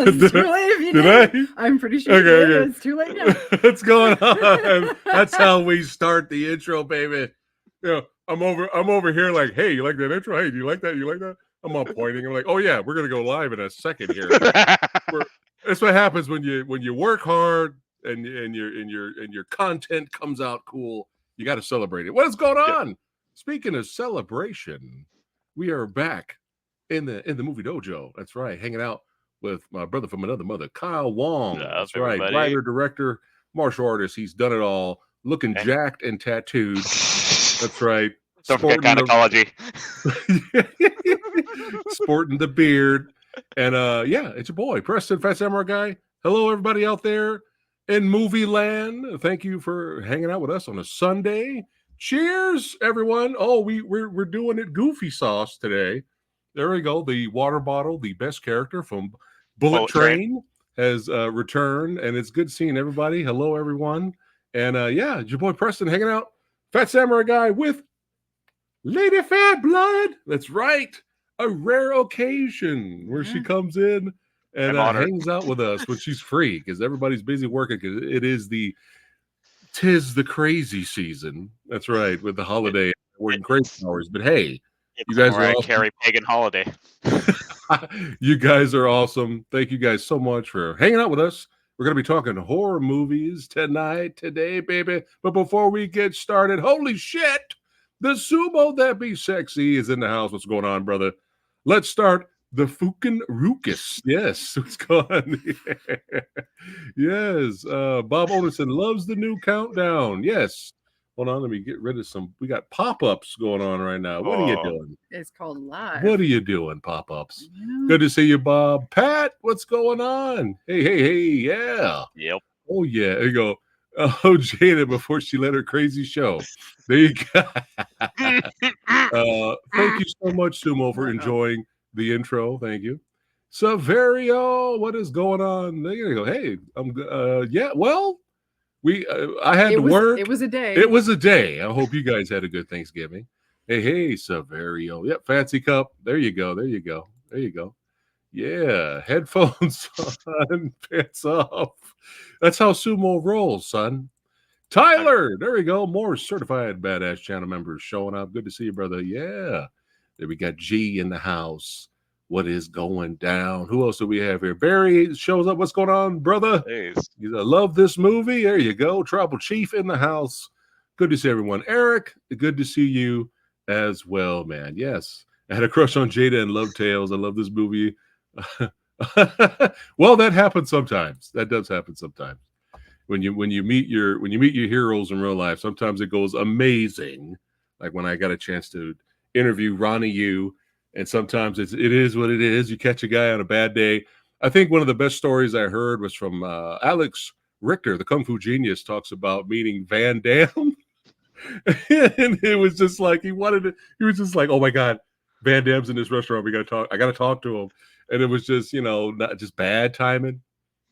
It's too late if you did. I'm pretty sure okay. It's too late now. What's going on? That's how we start the intro, baby. I'm over here like, hey, you like that intro? Hey, do you like that? You like that? I'm all pointing. I'm like, oh yeah, we're gonna go live in a second here. That's what happens when you work hard and your content comes out cool. You got to celebrate it. What is going on? Yep. Speaking of celebration, we are back in the movie dojo. That's right, hanging out with my brother from another mother, Kyle Wong. That's right, writer, director, martial artist. He's done it all. Looking jacked and tattooed. That's right. Don't forget gynecology. Sporting the beard. And yeah, it's your boy, Preston, PhatSamuraiGuy. Hello, everybody out there in movie land. Thank you for hanging out with us on a Sunday. Cheers, everyone. Oh, we're doing it goofy sauce today. There we go. The water bottle, the best character from Bullet Train has returned, and it's good seeing everybody. Hello, everyone. And yeah, it's your boy Preston hanging out. PhatSamuraiGuy with Lady Phatblood. That's right. A rare occasion where she comes in and hangs out with us when she's free, because everybody's busy working, because tis the crazy season. That's right, with the holiday working crazy hours. But hey, you guys are awesome. Carry pagan holiday. You guys are awesome. Thank you guys so much for hanging out with us. We're going to be talking horror movies today, baby. But before we get started, holy shit, the sumo that be sexy is in the house. What's going on, brother? Let's start the Fucking Ruckus. Yes, what's going on? Yes, Bob Oderson loves the new countdown. Yes. Hold on, let me get rid of some. We got pop-ups going on right now. What are you doing? It's called live. What are you doing, pop-ups? Yeah. Good to see you, Bob. Pat, what's going on? Hey, yeah. Yep. Oh, yeah. There you go. Oh, Jada, before she let her crazy show. There you go. Thank you so much, Sumo, for enjoying the intro. Thank you. Saverio, what is going on? There you go. Hey, yeah, well, I had to work. It was a day. It was a day. I hope you guys had a good Thanksgiving. Hey, Saverio. Yep, Fancy Cup. There you go. Yeah, headphones on, pants off. That's how Sumo rolls, son. Tyler, there we go. More certified badass channel members showing up. Good to see you, brother. Yeah. There we got G in the house. What is going down? Who else do we have here? Barry shows up. What's going on, brother? Hey. I love this movie. There you go. Tribal Chief in the house. Good to see everyone. Eric, good to see you as well, man. Yes. I had a crush on Jada and Love Tales. I love this movie. Well, that happens sometimes. That does happen sometimes. When you meet your heroes in real life, sometimes it goes amazing. Like when I got a chance to interview Ronnie Yu, and sometimes it is what it is. You catch a guy on a bad day. I think one of the best stories I heard was from Alex Richter, the Kung Fu genius, talks about meeting Van Damme. And it was just like he was just like, oh my God, Van Damme's in this restaurant. I gotta talk to him. And it was just, not just bad timing.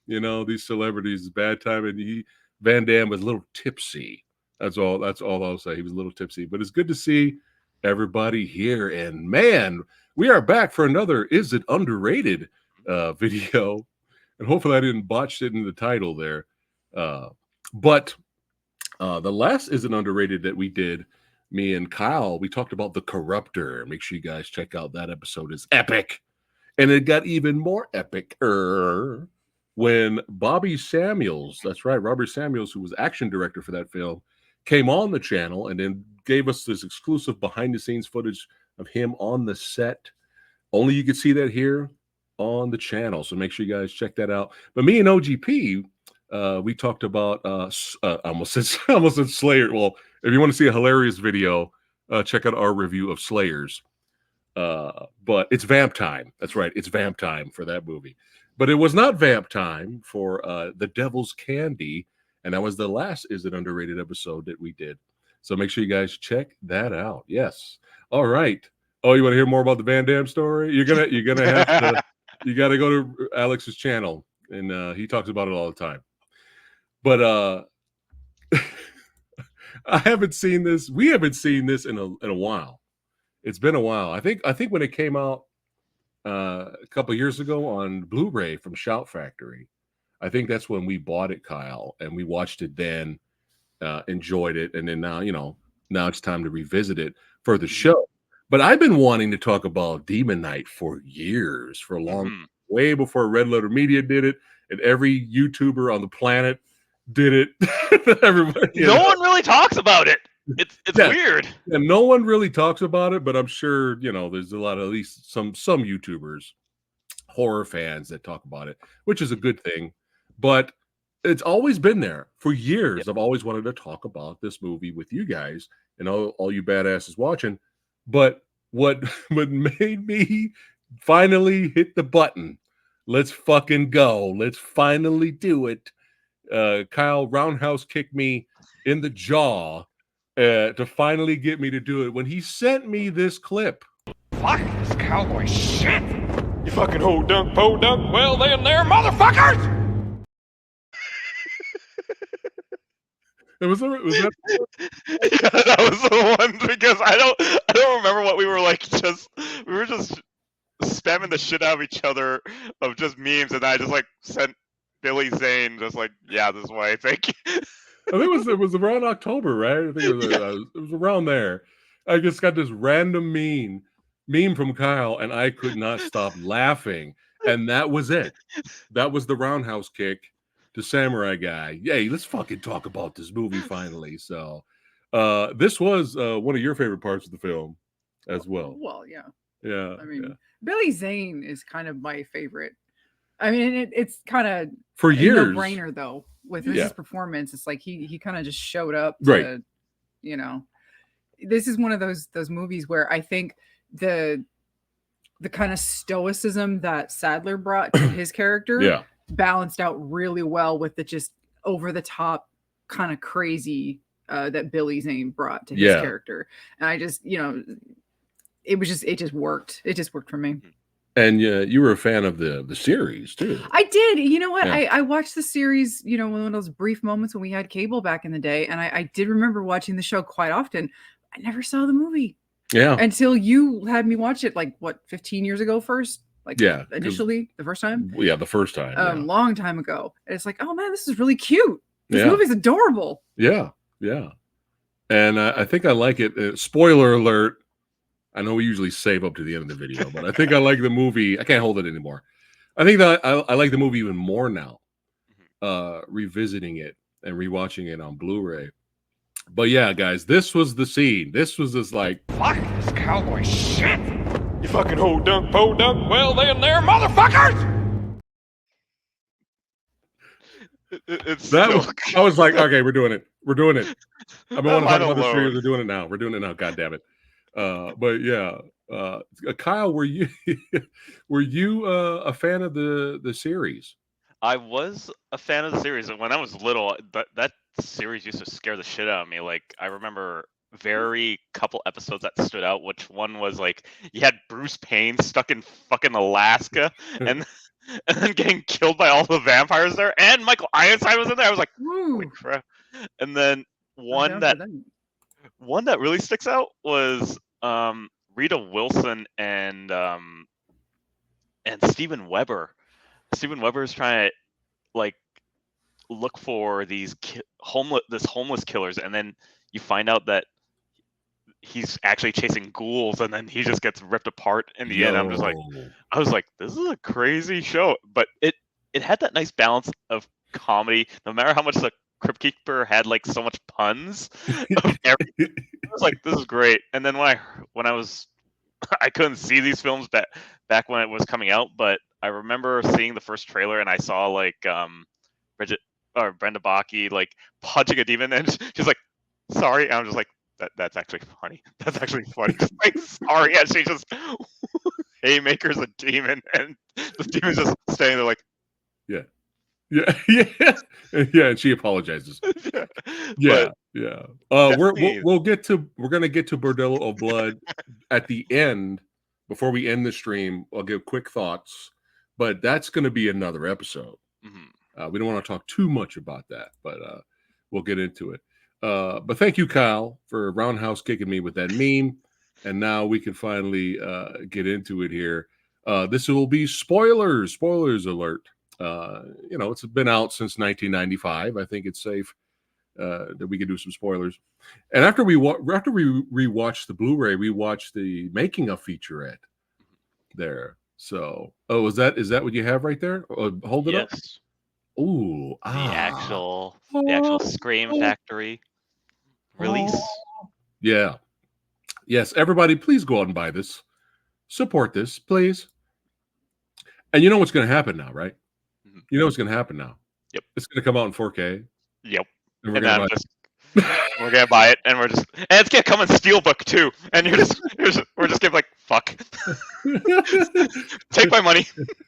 These celebrities, bad timing. Van Damme was a little tipsy. That's all I'll say. He was a little tipsy. But it's good to see everybody here. And man, we are back for another Is It Underrated video. And hopefully I didn't botch it in the title there. But the last Is It Underrated that we did, me and Kyle, we talked about The Corruptor. Make sure you guys check out that episode. It's epic. And it got even more epic when Bobby Samuels, that's right, Robert Samuels, who was action director for that film, came on the channel and then gave us this exclusive behind-the-scenes footage of him on the set. Only you could see that here on the channel, so make sure you guys check that out. But me and OGP, we talked about, I almost said Slayer. Well, if you want to see a hilarious video, check out our review of Slayers. But it's vamp time. That's right. It's vamp time for that movie. But it was not vamp time for The Devil's Candy. And that was the last Is It Underrated episode that we did. So make sure you guys check that out. Yes. All right. Oh, you want to hear more about the Van Damme story? You're gonna have to. You got to go to Alex's channel, and he talks about it all the time. But I haven't seen this. We haven't seen this in a while. It's been a while. I think when it came out, a couple years ago on Blu-ray from Shout Factory. I think that's when we bought it, Kyle, and we watched it then, enjoyed it, and then now, now it's time to revisit it for the show. But I've been wanting to talk about Demon Knight for years, for a long, way before Red Letter Media did it, and every YouTuber on the planet did it. Everybody, no one really talks about it. It's weird. And no one really talks about it, but I'm sure, there's a lot of, at least some YouTubers, horror fans that talk about it, which is a good thing. But it's always been there for years. Yep. I've always wanted to talk about this movie with you guys and all you badasses watching. But what made me finally hit the button, let's fucking go. Let's finally do it. Kyle roundhouse kicked me in the jaw to finally get me to do it when he sent me this clip. Fuck this cowboy shit! You fucking ho dunk, po dunk, well then there, motherfuckers! Was that? Yeah, that was the one, because I don't remember what we were like. We were just spamming the shit out of each other of just memes, and I just like sent Billy Zane just like, yeah, this way, thank you. I think it was around October, right? I think it was around there. I just got this random meme from Kyle, and I could not stop laughing. And that was it. That was the roundhouse kick to Samurai Guy. Yay, let's fucking talk about this movie finally. So this was one of your favorite parts of the film as well. Well, yeah. Yeah. I mean, Billy Zane is kind of my favorite. I mean, it's kind of for years no-brainer though. With his performance, it's like he kind of just showed up to, right. This is one of those movies where I think the kind of stoicism that Sadler brought to his character balanced out really well with the just over the top kind of crazy that Billy Zane brought to his character. And I just, it just worked. It just worked for me. And you were a fan of the series too. I did. You know what? I watched the series, one of those brief moments when we had cable back in the day. And I did remember watching the show quite often. I never saw the movie. Yeah. Until you had me watch it 15 years ago first? Initially, the first time? Yeah, the first time. Long time ago. And it's like, oh man, this is really cute. This movie's adorable. Yeah. Yeah. And I think I like it. Spoiler alert. I know we usually save up to the end of the video, but I think I like the movie. I can't hold it anymore. I think that I like the movie even more now, revisiting it and rewatching it on Blu-ray. But yeah, guys, this was the scene. This was just like, fuck this cowboy shit. You fucking ho dunk, po dunk, well then there, motherfuckers! I was like, okay, we're doing it. We're doing it. I've been wanting to talk about this series. We're doing it now. We're doing it now. God damn it. But yeah, Kyle, were you a fan of the series? I was a fan of the series, and when I was little, that series used to scare the shit out of me. Like, I remember very couple episodes that stood out. Which one was like, you had Bruce Payne stuck in fucking Alaska, and then getting killed by all the vampires there, and Michael Ironside was in there. I was like, holy crap! And then one that really sticks out was Rita Wilson and Steven Weber. Steven Weber is trying to look for these homeless killers, and then you find out that he's actually chasing ghouls, and then he just gets ripped apart in the end. I was like, this is a crazy show, but it had that nice balance of comedy. No matter how much the Crypt Keeper had so much puns of everything. I was like, this is great. And then when I was I couldn't see these films back when it was coming out, but I remember seeing the first trailer, and I saw Brenda Baki punching a demon, and she's like, sorry, and I'm just like, that's actually funny. That's actually funny. Sorry, and she just haymakers a demon, and the demon's just standing there yeah, and she apologizes. Yeah. We're gonna get to Bordello of Blood at the end. Before we end the stream, I'll give quick thoughts, but that's gonna be another episode. We don't want to talk too much about that, but we'll get into it. But thank you, Kyle, for roundhouse kicking me with that meme, and now we can finally get into it here. This will be spoilers alert. It's been out since 1995. I think it's safe that we can do some spoilers. And after we rewatched the Blu-ray, we watched the making of featurette there. So, is that what you have right there? Hold it up. Ooh, the actual Scream Factory release. Yeah. Yes, everybody, please go out and buy this. Support this, please. And you know what's going to happen now, right? You know what's going to happen now. Yep. It's going to come out in 4K. Yep. And we're going to buy it, and it's going to come in Steelbook too. And we're just going to fuck. Take my money.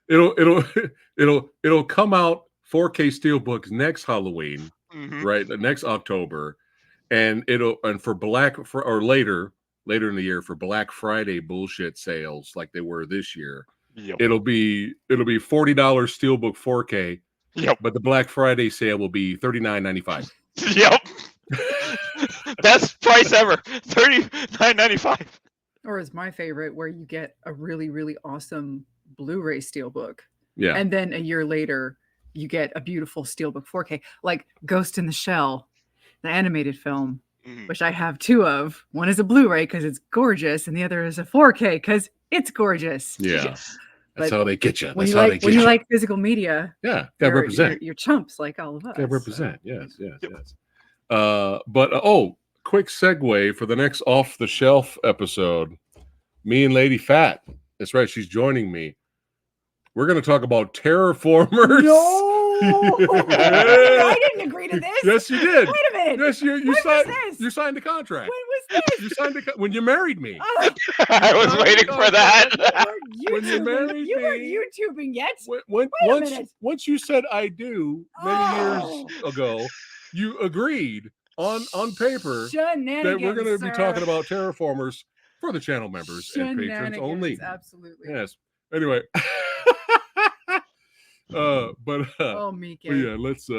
It'll come out 4K Steelbooks next Halloween, right? Next October, and later in the year for Black Friday bullshit sales like they were this year. Yep. It'll be $40 Steelbook 4K. Yep. But the Black Friday sale will be $39.95. Yep. Best price ever. $39.95. Or is my favorite where you get a really, really awesome Blu-ray Steelbook. Yeah. And then a year later you get a beautiful Steelbook 4K, like Ghost in the Shell, the animated film, which I have 2 of. One is a Blu-ray because it's gorgeous, and the other is a 4K because it's gorgeous. Yeah. Yes. That's how they get you. When you like physical media, yeah, gotta represent. You're chumps like all of us. Gotta represent. Yes. Quick segue for the next Off the Shelf episode. Me and Lady Phat. That's right. She's joining me. We're going to talk about terraformers. No, I didn't agree to this. Yes, you did. Wait a minute. Yes, you signed the contract. When was this? You signed when you married me. Oh. I was waiting for that. When you married me, you weren't YouTubing yet. Once you said I do many years ago, you agreed on paper that we're going to be talking about terraformers for the channel members and patrons only. Absolutely. Yes. Anyway. Mike. Yeah, let's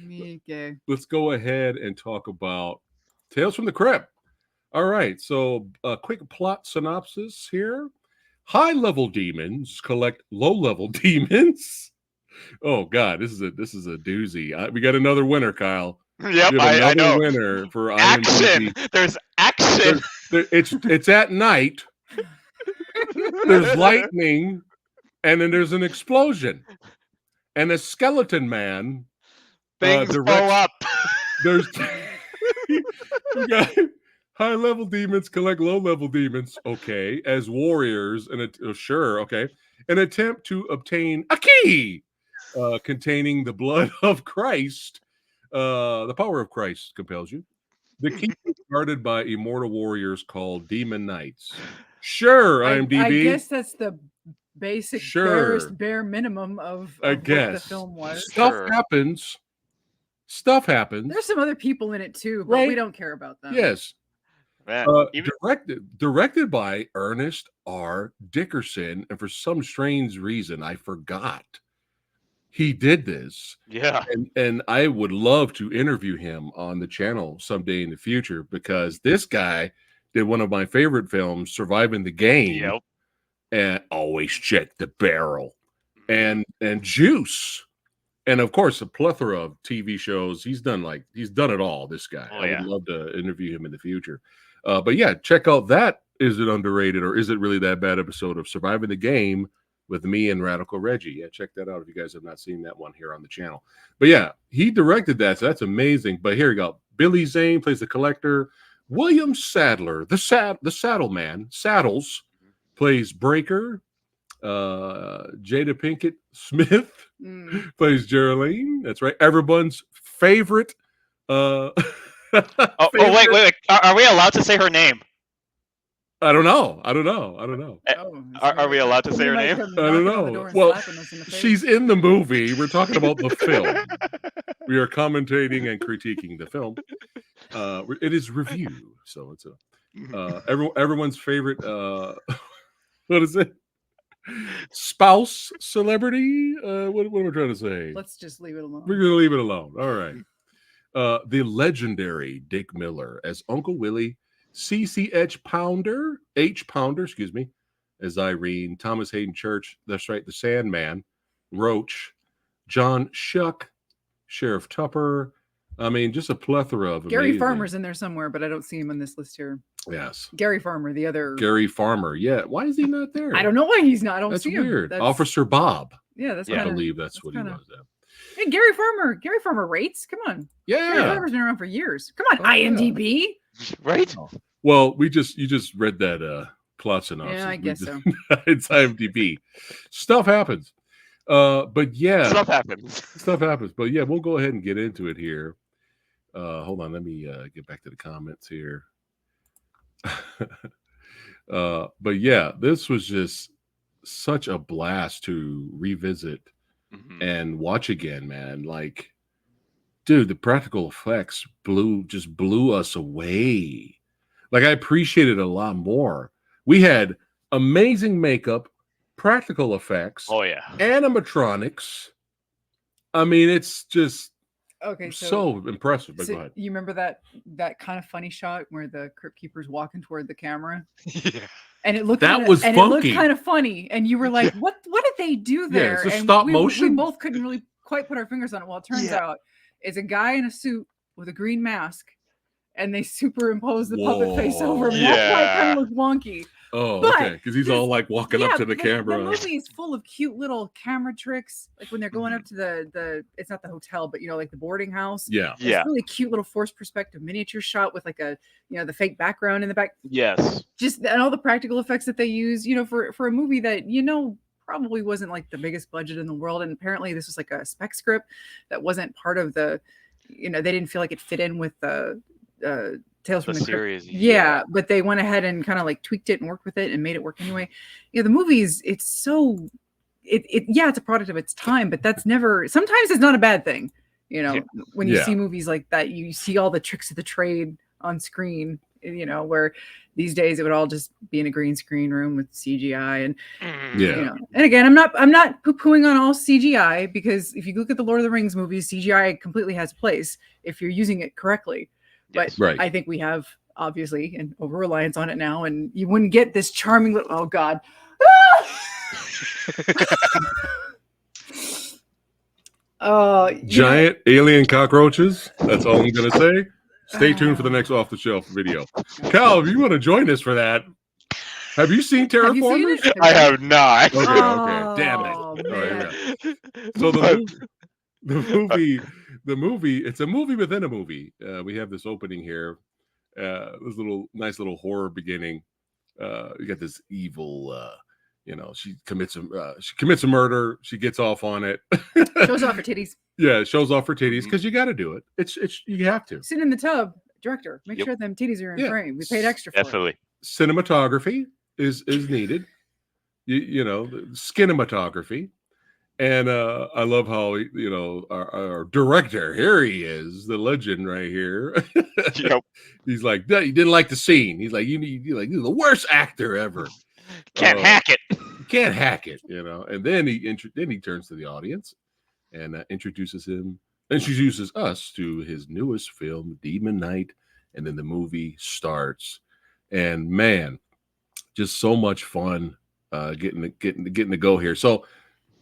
Mike. Let's go ahead and talk about Tales from the Crypt. All right, so a quick plot synopsis here. High-level demons collect low-level demons. Oh God, this is a doozy. We got another winner, Kyle. Yep, I know. Winner for action. IMDb. There's action. It's at night. There's lightning, and then there's an explosion, and a skeleton man. Things blow up. There's high-level demons collect low-level demons. Okay, as warriors, and an attempt to obtain a key containing the blood of Christ. The power of Christ compels you. The key is guarded by immortal warriors called Demon Knights. Sure, IMDb. I guess that's the basic bare minimum of what the film was. Stuff happens. There's some other people in it too, but we don't care about them. Yes. Man, directed by Ernest R. Dickerson, and for some strange reason, I forgot he did this. Yeah. And I would love to interview him on the channel someday in the future, because this guy did one of my favorite films, Surviving the Game. Yep. And Always Check the Barrel. And Juice. And of course, a plethora of TV shows. He's done it all, this guy. I would love to interview him in the future. But yeah, check out that Is It Underrated or Is It Really That Bad episode of Surviving the Game with me and Radical Reggie. Yeah, check that out if you guys have not seen that one here on the channel. But yeah, he directed that, so that's amazing. But here you go. Billy Zane plays the collector. William Sadler, the Saddle Man, Saddles, plays Breaker. Jada Pinkett Smith plays Geraldine. That's right. Everyone's favorite. Wait. Are we allowed to say her name? I don't know. Are we allowed to say her name? I don't know. Well, she's in the movie. We're talking about the film. We are commentating and critiquing the film. It is review, so it's everyone's favorite. What is it? Spouse celebrity? What am I trying to say? Let's just leave it alone. We're gonna leave it alone. All right. The legendary Dick Miller as Uncle Willie, CCH Pounder, H Pounder, excuse me, as Irene, Thomas Hayden Church, that's right, the Sandman, Roach, John Shuck, Sheriff Tupper. I mean, just a plethora of Gary amazing. Farmer's in there somewhere, but I don't see him on this list here. Yes. Gary Farmer, the other. Gary Farmer. Yeah. Why is he not there? I don't know why he's not. I don't That's see him. weird. That's, Officer Bob. Yeah, that's I believe that's what kinda... he was. Hey, Gary Farmer rates. Come on. Yeah. Gary Farmer's been around for years. Come on, IMDb. Yeah. Right? Well, you just read that plot synopsis. Yeah, I guess so. It's IMDb. Stuff happens. But yeah. Stuff happens. Stuff happens. But yeah, we'll go ahead and get into it here. Hold on, let me get back to the comments here. But yeah, this was just such a blast to revisit and watch again, man. Like, dude, the practical effects just blew us away. Like, I appreciate it a lot more. We had amazing makeup, practical effects, animatronics. I mean, it's just so impressive. But go ahead. You remember that kind of funny shot where the Crypt Keeper's walking toward the camera? Yeah. And it looked funky. It looked kind of funny, and you were like, "What did they do there?" Yeah, it's a and stop we motion. both couldn't really quite put our fingers on it. Well, it turns out it's a guy in a suit with a green mask, and they superimpose the puppet face over him. Yeah. That's why it kind of looked wonky. Oh, But okay. Because he's all like walking up to the camera. The movie is full of cute little camera tricks, like when they're going up to the it's not the hotel, but like the boarding house. Yeah. It's really cute little forced perspective miniature shot with like a the fake background in the back. Yes. Just and all the practical effects that they use, for a movie that probably wasn't like the biggest budget in the world, and apparently this was like a spec script that wasn't part of the, they didn't feel like it fit in with the Tales from the series. Yeah, but they went ahead and kind of like tweaked it and worked with it and made it work anyway. The movies, it's a product of its time, but sometimes it's not a bad thing. When you see movies like that, you see all the tricks of the trade on screen, where these days it would all just be in a green screen room with CGI and and again, I'm not poo-pooing on all CGI, because if you look at the Lord of the Rings movies, CGI completely has a place if you're using it correctly. But I think we have obviously an over-reliance on it now, and you wouldn't get this charming little, oh God. Giant alien cockroaches. That's all I'm going to say. Stay tuned for the next Off the Shelf video. Cal, if you want to join us for that, have you seen Terraformers? I have not. Okay. Damn it. All right, so the movie, it's a movie within a movie. We have this opening here. This nice little horror beginning. You got this evil, she commits a murder. She gets off on it. Shows off her titties. Yeah, shows off her titties because you got to do it. It's you have to. Sit in the tub, director. Make sure them titties are in frame. We paid extra for it. Cinematography is needed. Skinnematography. And I love how our director, here he is, the legend right here. Yep. He's like, you didn't like the scene. He's like, you're the worst actor ever. Can't hack it. Can't hack it, And then he turns to the audience and introduces us to his newest film, Demon Knight, and then the movie starts. And man, just so much fun getting to go here. So.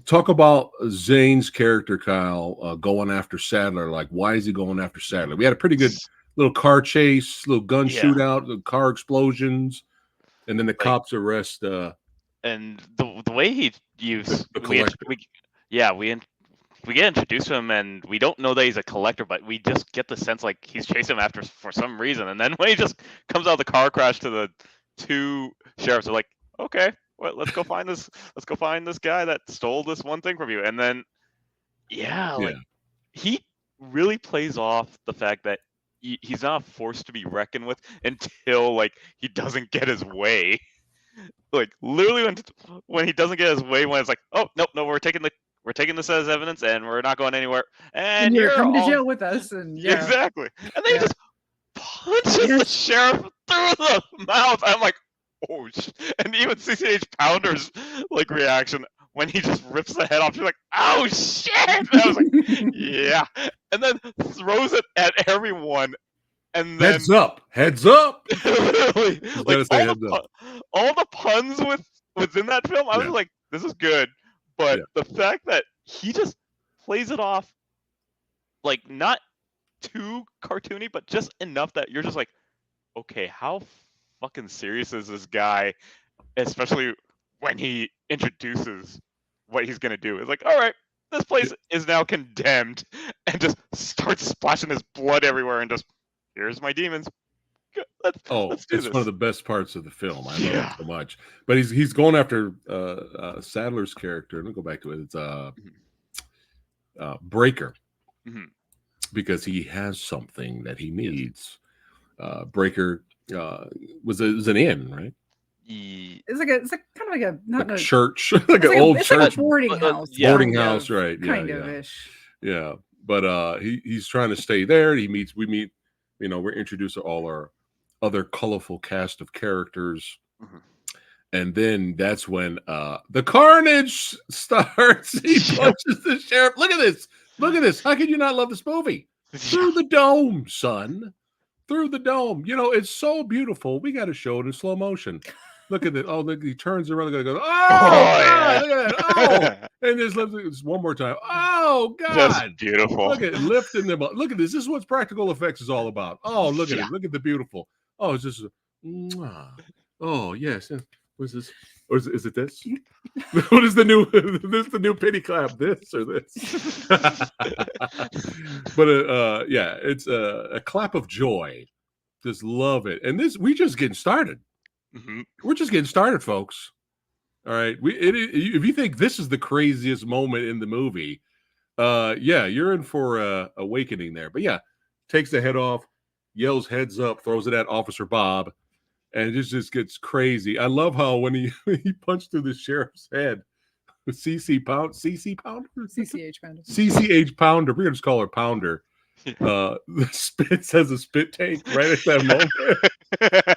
Talk about Zane's character, Kyle, going after Sadler. Like, why is he going after Sadler? We had a pretty good little car chase, little gun shootout, the car explosions, and then the cops arrest. And the way he used the collector. we get introduced to him, and we don't know that he's a collector, but we just get the sense like he's chasing him after for some reason. And then when he just comes out of the car crash to the two sheriffs, are like, okay. Well, let's go find this guy that stole this one thing from you. And then, he really plays off the fact that he's not a force to be reckoned with until he doesn't get his way. Like literally when he doesn't get his way, when it's like, oh no, we're taking this as evidence and we're not going anywhere. And you're coming to jail with us. And exactly. And then he just punches the sheriff through the mouth. I'm like, oh, and even CCH Pounder's reaction when he just rips the head off, she's like, oh shit! And I was like, yeah, and then throws it at everyone, and then heads up. Literally, all the puns with was in that film, I was like, this is good. But the fact that he just plays it off like not too cartoony, but just enough that you're just like, okay, how fucking serious is this guy? Especially when he introduces what he's gonna do. It's like, all right, this place is now condemned, and just starts splashing his blood everywhere, and just here's my demons. Let's do it's this. one of the best parts of the film. I love it so much. But he's going after Sadler's character. Let me go back to it. It's Breaker, because he has something that he needs. Breaker was an inn, right? It's kind of like a not like a church, like an old church, like a boarding house, boarding house, right? Kind of ish. Yeah, but he's trying to stay there. We meet. We're introduced to all our other colorful cast of characters, and then that's when the carnage starts. He punches the sheriff. Look at this! Look at this! How can you not love this movie? Through the dome, son. Through the dome. It's so beautiful. We got to show it in slow motion. Look at it. Oh, look, he turns around and goes, oh, God, look at that. Oh, and just one more time. Oh, God. Just beautiful. Look at it, lifting them up. Look at this. This is what practical effects is all about. Oh, look at it. Look at the beautiful. Oh, it's just, oh, yes. What's this? Or is it this? What is the new? This is the new pity clap. This or this? But it's a clap of joy. Just love it. And we just getting started. We're just getting started, folks. All right. If you think this is the craziest moment in the movie, you're in for awakening there. But takes the head off, yells heads up, throws it at Officer Bob. And it just gets crazy. I love how when he punched through the sheriff's head, CCH Pounder? CCH Pounder. We're going to just call her Pounder. The Spitz has a spit take right at that moment.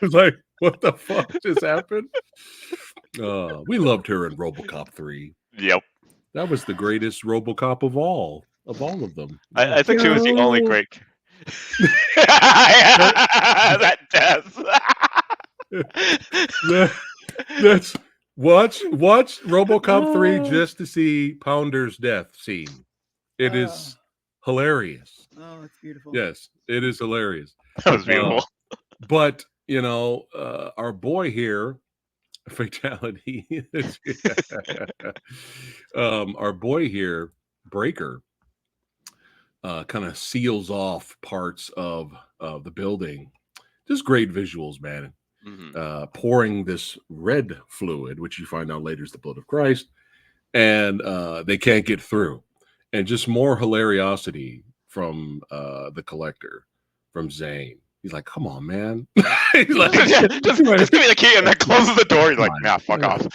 It's like, what the fuck just happened? We loved her in RoboCop 3. Yep. That was the greatest RoboCop of all of them. I think she was the only great. That death. That's watch RoboCop 3 just to see Pounder's death scene. It is hilarious. Oh, it's beautiful. Yes, it is hilarious. That was beautiful. But our boy here, fatality. Our boy here, Breaker, kind of seals off parts of the building. Just great visuals, man. Pouring this red fluid, which you find out later is the blood of Christ, and they can't get through. And just more hilariosity from the collector, from Zane. He's like, come on, man. He's like, just give me the key, and then closes the door. He's like, nah, fuck off.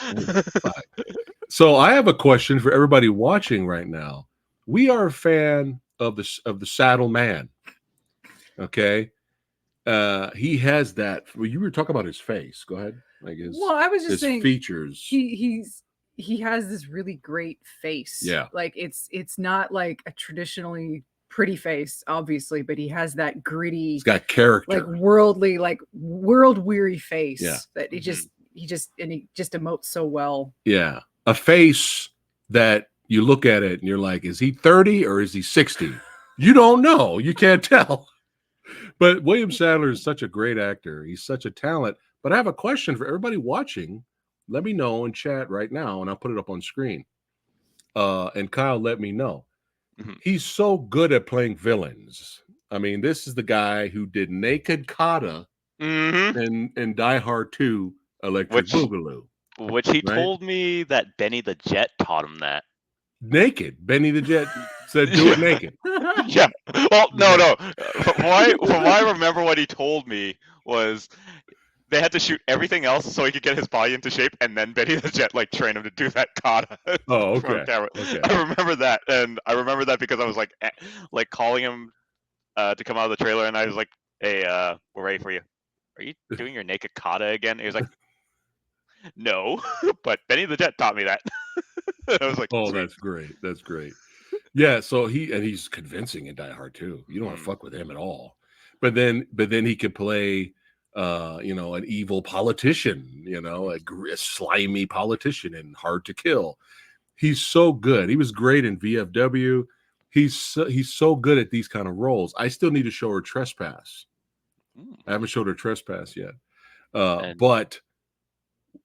So I have a question for everybody watching right now. We are a fan of the Saddle Man. Okay. He has that. Well, you were talking about his face. Go ahead. I was just saying features. He has this really great face. Yeah. Like it's not like a traditionally pretty face, obviously, but he has that gritty. He's got character. Like worldly, like world weary face. Yeah. That he just emotes so well. Yeah. A face that you look at it and you're like, is he 30 or is he 60? You don't know. You can't tell. But William Sadler is such a great actor. He's such a talent. But I have a question for everybody watching. Let me know in chat right now, and I'll put it up on screen. And Kyle, let me know. He's so good at playing villains. I mean, this is the guy who did Naked Kata and Die Hard 2 Electric Boogaloo. Which he told me that Benny the Jet taught him that. Naked. Benny the Jet said, do it naked. Yeah. Well, no. From what I remember, what he told me was they had to shoot everything else so he could get his body into shape, and then Benny the Jet trained him to do that kata. Oh, okay. I remember that, and I remember that because I was like calling him to come out of the trailer, and I was like, "Hey, we're ready for you. Are you doing your naked kata again?" And he was like, "No, but Benny the Jet taught me that." I was like, "Oh, that's great. That's great." Yeah, so he's convincing in Die Hard 2. You don't want to fuck with him at all. But then he could play an evil politician, a slimy politician and hard to kill. He's so good. He was great in VFW. He's so good at these kind of roles. I still need to show her Trespass. I haven't showed her Trespass yet. But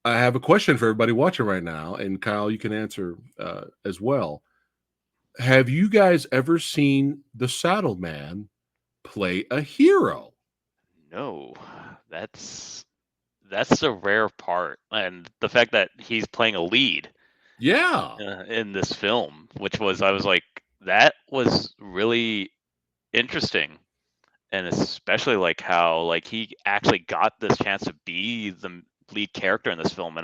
I have a question for everybody watching right now, and Kyle, you can answer as well. Have you guys ever seen the Saddle Man play a hero? No, that's the rare part, and the fact that he's playing a lead. Yeah, in this film, I was like, that was really interesting, and especially like how like he actually got this chance to be the lead character in this film,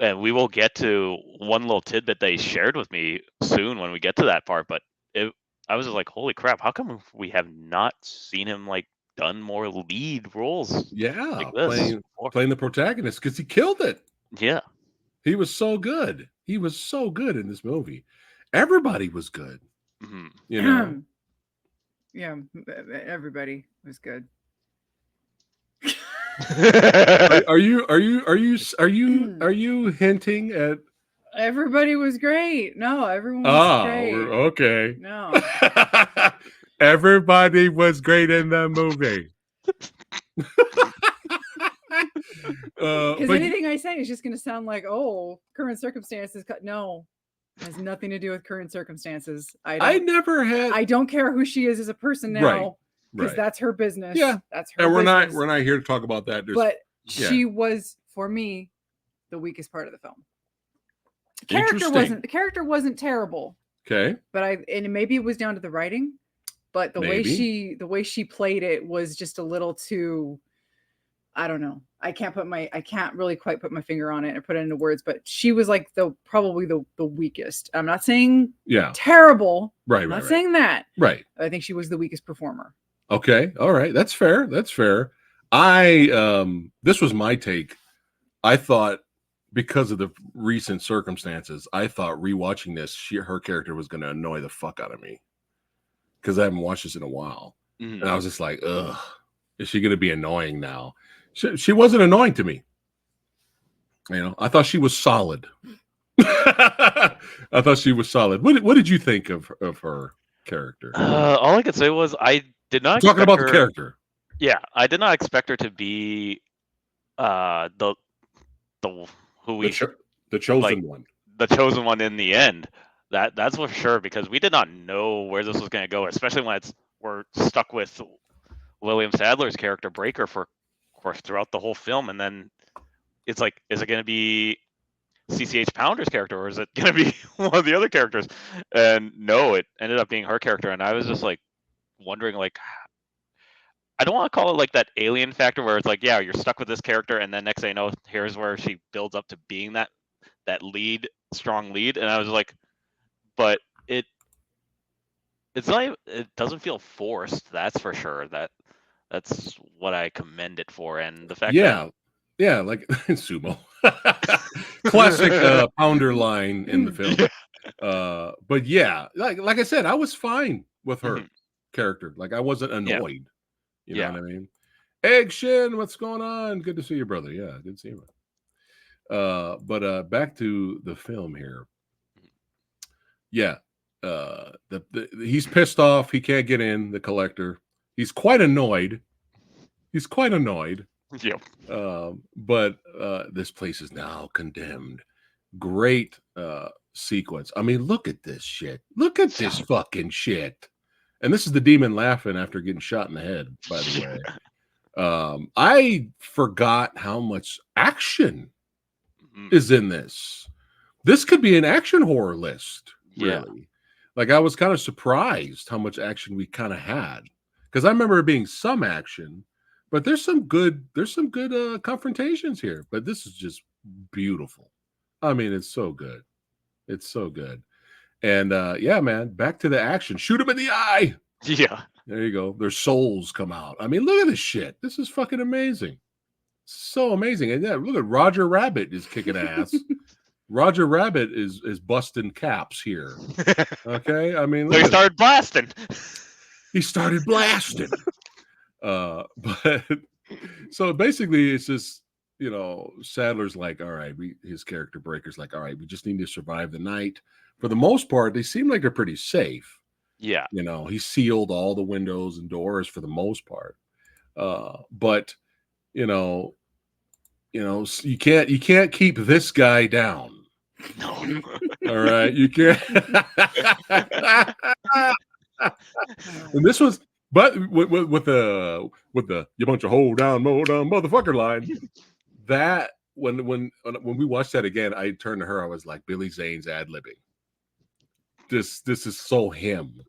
and we will get to one little tidbit that he shared with me soon when we get to that part. But I was just like, holy crap, how come we have not seen him like done more lead roles? Yeah, like this playing the protagonist, because he killed it. Yeah. He was so good. He was so good in this movie. Everybody was good. Mm-hmm. Yeah, everybody was good. Are you hinting at everybody was great? No, everyone was great. Okay. No. Everybody was great in the movie. Because anything I say is just going to sound like, current circumstances. No, it has nothing to do with current circumstances. I don't care who she is as a person now, because that's her business. Yeah, that's her. And we're not here to talk about that. She was, for me, the weakest part of the film. The character wasn't terrible. Okay, but maybe it was down to the writing, but the way she played it was just a little too. I don't know. I can't really quite put my finger on it or put it into words, but she was like probably the weakest. I'm not saying terrible. Right. I'm not saying that. Right. I think she was the weakest performer. Okay. All right. That's fair. This was my take. I thought, because of the recent circumstances, I thought rewatching this, her character was going to annoy the fuck out of me, because I haven't watched this in a while. And I was just like, ugh, is she going to be annoying now? She wasn't annoying to me. I thought she was solid. I thought she was solid. What did you think of her character? All I could say was I did not talking about the character. Yeah, I did not expect her to be the chosen one. The chosen one in the end. That's for sure, because we did not know where this was going to go, especially when we're stuck with William Sadler's character Breaker for throughout the whole film, and then it's like, is it going to be CCH Pounder's character, or is it going to be one of the other characters? And no, it ended up being her character, and I was just like wondering, like, I don't want to call it like that Alien factor where it's like, yeah, you're stuck with this character, and then next thing you know, here's where she builds up to being that strong lead, and I was like, but it's not, it doesn't feel forced, that's for sure. That's what I commend it for, and the fact that like sumo, classic Pounder line in the film. But yeah, like I said, I was fine with her character. Like, I wasn't annoyed. You know what I mean? Egg Shin, what's going on? Good to see you, brother. Yeah, good to see you. But back to the film here. Yeah, he's pissed off. He can't get in, the collector. He's quite annoyed. Yep. But this place is now condemned. Great sequence. I mean, look at this shit. Look at this fucking shit. And this is the demon laughing after getting shot in the head, by the way. I forgot how much action is in this. This could be an action horror list, really. Yeah. Like, I was kind of surprised how much action we kind of had. Because I remember it being some action, but there's some good confrontations here. But this is just beautiful. I mean, it's so good. It's so good. And yeah, man, back to the action. Shoot him in the eye. Yeah. There you go. Their souls come out. I mean, look at this shit. This is fucking amazing. So amazing. And yeah, look at Roger Rabbit is kicking ass. Roger Rabbit is busting caps here. Okay. I mean, he started blasting. He started blasting. But So basically, it's just, you know, Sadler's like, all right, his character Breaker's like, all right, we just need to survive the night. For the most part, they seem like they're pretty safe. Yeah. You know, he sealed all the windows and doors for the most part. But you know, you can't keep this guy down. No. All right, you can't. And this was, but with the you bunch of hold down motherfucker line, that when we watched that again, I turned to her. I was like, Billy Zane's ad libbing. This is so him.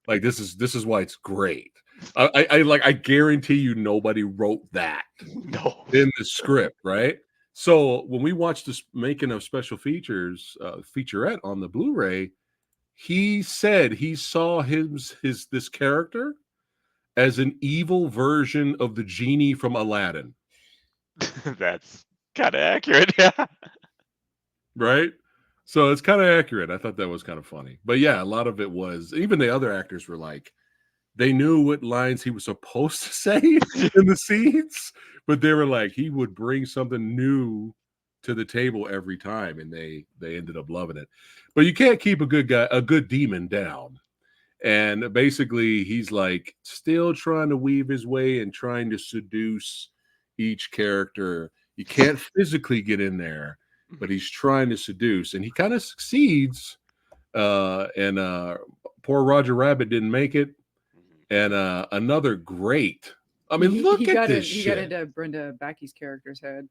Like this is why it's great. I guarantee you nobody wrote that No. in the script, right? So when we watched this making of special features featurette on the Blu-ray, he said he saw this character as an evil version of the genie from Aladdin. That's kind of accurate. Yeah. Right? So it's kind of accurate. I thought that was kind of funny. But yeah, a lot of it was, even the other actors were like, they knew what lines he was supposed to say in the scenes, but they were like, he would bring something new to the table every time, and they ended up loving it. But you can't keep a good demon down. And basically, he's like still trying to weave his way and trying to seduce each character. You can't physically get in there, but he's trying to seduce, and he kind of succeeds. And poor Roger Rabbit didn't make it. And another great. I mean, look at this shit. He got into Brenda Backey's character's head,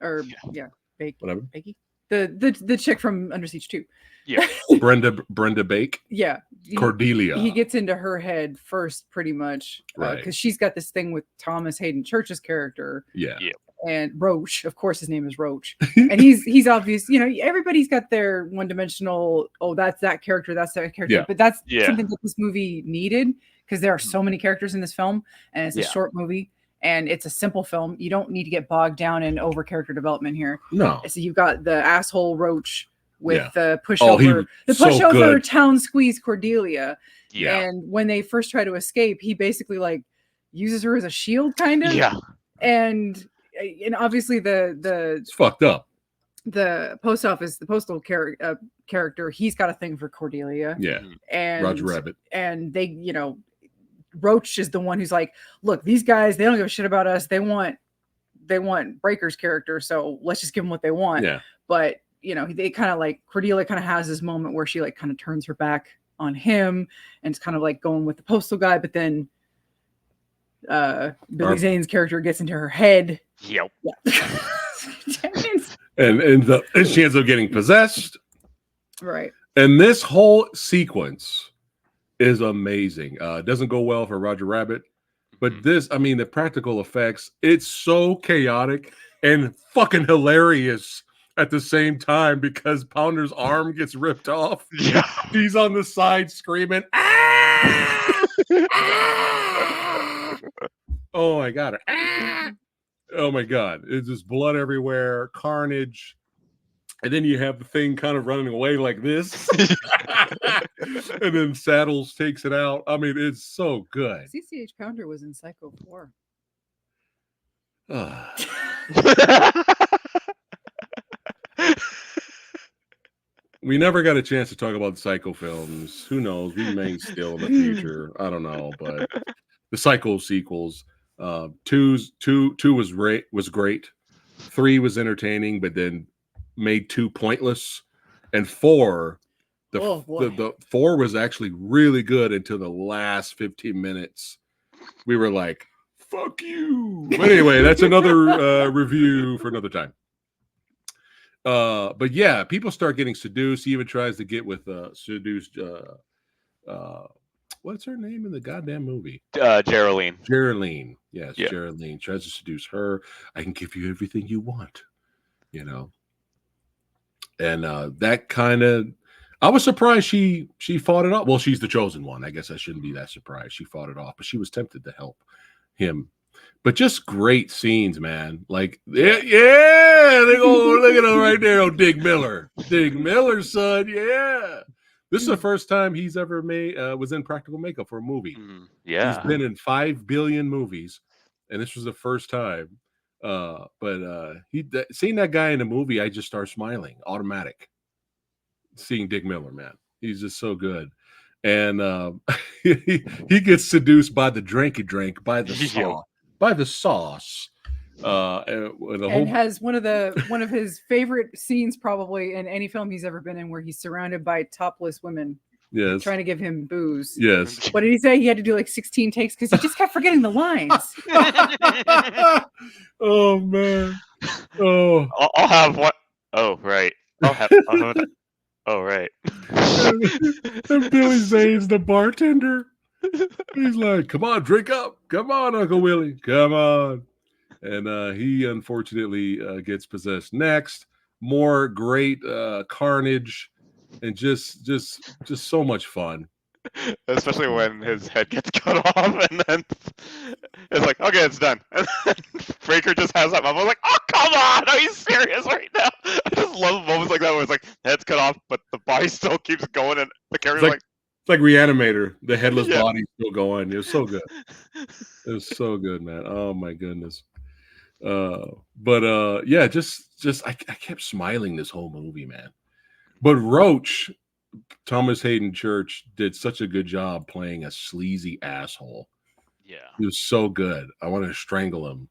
or whatever. Bakey, the chick from Under Siege 2. Yeah, Brenda Bake. Yeah, Cordelia. He gets into her head first, pretty much, right? Because she's got this thing with Thomas Hayden Church's character. Yeah. And Roach, of course, his name is Roach, and he's obvious. You know, everybody's got their one-dimensional. Oh, that's that character. That's that character. Yeah. But that's something that this movie needed, because there are so many characters in this film, and it's a short movie, and it's a simple film. You don't need to get bogged down in over character development here. No. So you've got the asshole Roach with the pushover town squeeze Cordelia. Yeah. And when they first try to escape, he basically like uses her as a shield, kind of. Yeah. And obviously it's fucked up. The postal character, he's got a thing for Cordelia. Yeah. And Roger Rabbit. And they, Roach is the one who's like, look, these guys, they don't give a shit about us. They want Breaker's character, so let's just give them what they want. Yeah. But they kind of like, Cordelia kind of has this moment where she like kind of turns her back on him and it's kind of like going with the postal guy, but then Billy Zane's character gets into her head. Yep. Yeah. and she ends up getting possessed. Right. And this whole sequence is amazing. It doesn't go well for Roger Rabbit, but the practical effects, it's so chaotic and fucking hilarious at the same time, because Pounder's arm gets ripped off. Yeah. He's on the side screaming, ah! Ah! Oh my God. Ah! Oh my God. It's just blood everywhere, carnage. And then you have the thing kind of running away like this. And then Saddles takes it out. I mean, it's so good. CCH Pounder was in Psycho 4. We never got a chance to talk about the Psycho films. Who knows? We may still in the future. I don't know. But the Psycho sequels, two was great. 3 was entertaining, but then made 2 pointless. And 4, the 4 was actually really good until the last 15 minutes. We were like, fuck you. But anyway, that's another review for another time. But yeah, people start getting seduced. He even tries to get with seduced what's her name in the goddamn movie? Geraldine. Geraldine. Yes, yeah. Geraldine tries to seduce her. I can give you everything you want, And that kind of, I was surprised she fought it off. Well, she's the chosen one. I guess I shouldn't be that surprised. She fought it off, but she was tempted to help him. But just great scenes, man. Like, they go, look at him right there, oh, Dig Miller. Dig Miller, son, yeah. This is the first time he's ever was in practical makeup for a movie. Yeah. He's been in 5 billion movies. and this was the first time. Seeing that guy in the movie, I just start smiling, automatic. Seeing Dick Miller, man, he's just so good, and he gets seduced by the drink he drank, by the sauce, and has one of his favorite scenes probably in any film he's ever been in, where he's surrounded by topless women. Yes. Trying to give him booze. Yes. What did he say? He had to do like 16 takes because he just kept forgetting the lines. Oh man. Oh. I'll have one. Oh right. I'll have oh right. And Billy Zane's the bartender. He's like, "Come on, drink up. Come on, Uncle Willie. Come on." And he unfortunately gets possessed next. More great carnage. And just so much fun, especially when his head gets cut off, and then it's like, okay, it's done. And then Breaker just has that moment. I'm like, oh come on, are you serious right now? I just love moments like that where it's like head's cut off, but the body still keeps going, and the character's it's like Reanimator, the headless body still going. It was so good. It was so good, man. Oh my goodness. Yeah, just I kept smiling this whole movie, man. But Roach, Thomas Hayden Church, did such a good job playing a sleazy asshole. Yeah. He was so good. I wanted to strangle him,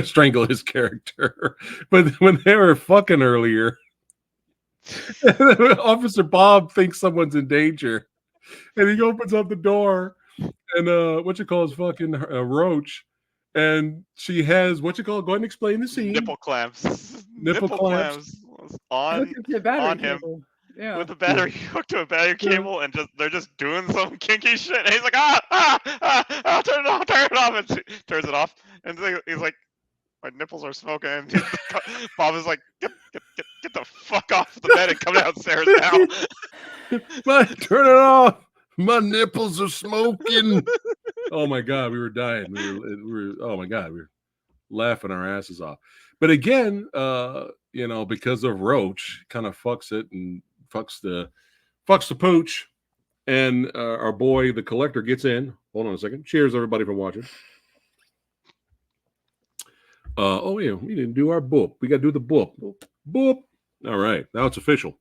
strangle his character. But when they were fucking earlier, Officer Bob thinks someone's in danger. And he opens up the door, and fucking Roach. And she has go ahead and explain the scene. Nipple clamps. Nipple clamps on him. Yeah. With a battery hooked to a battery cable, and they're just doing some kinky shit. And he's like, turn it off, and she turns it off. And he's like, my nipples are smoking. And Bob is like, get the fuck off the bed and come downstairs now. Turn it off. My nipples are smoking. Oh my god, we were dying. We were oh my god, we were laughing our asses off. But again, because of Roach, kind of fucks it and fucks the pooch, and our boy the collector gets in. Hold on a second. Cheers, everybody, for watching. Oh yeah, we didn't do our boop. We got to do the boop. Boop. All right, now it's official.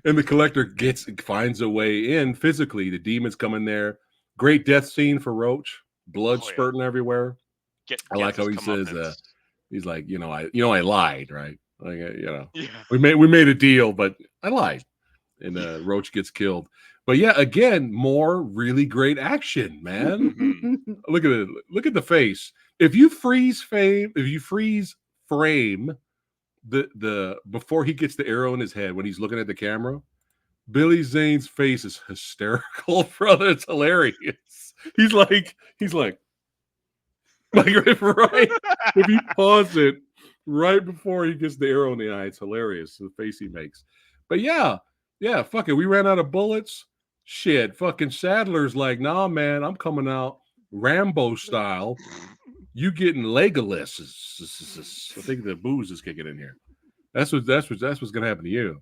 And the collector finds a way in physically. The demons come in there. Great death scene for Roach. Blood spurting everywhere. I like how he says, he's like, I lied, right? Like, we made a deal, but I lied. And Roach gets killed. But yeah, again, more really great action, man. Look at it. Look at the face. If you freeze frame the before he gets the arrow in his head when he's looking at the camera, Billy Zane's face is hysterical, brother. It's hilarious. He's like right. If you pause it right before he gets the arrow in the eye, it's hilarious. The face he makes. But yeah, fuck it. We ran out of bullets. Shit, fucking Sadler's like, nah, man, I'm coming out Rambo style. You getting Legolas? I think the booze is kicking in here. That's what's gonna happen to you.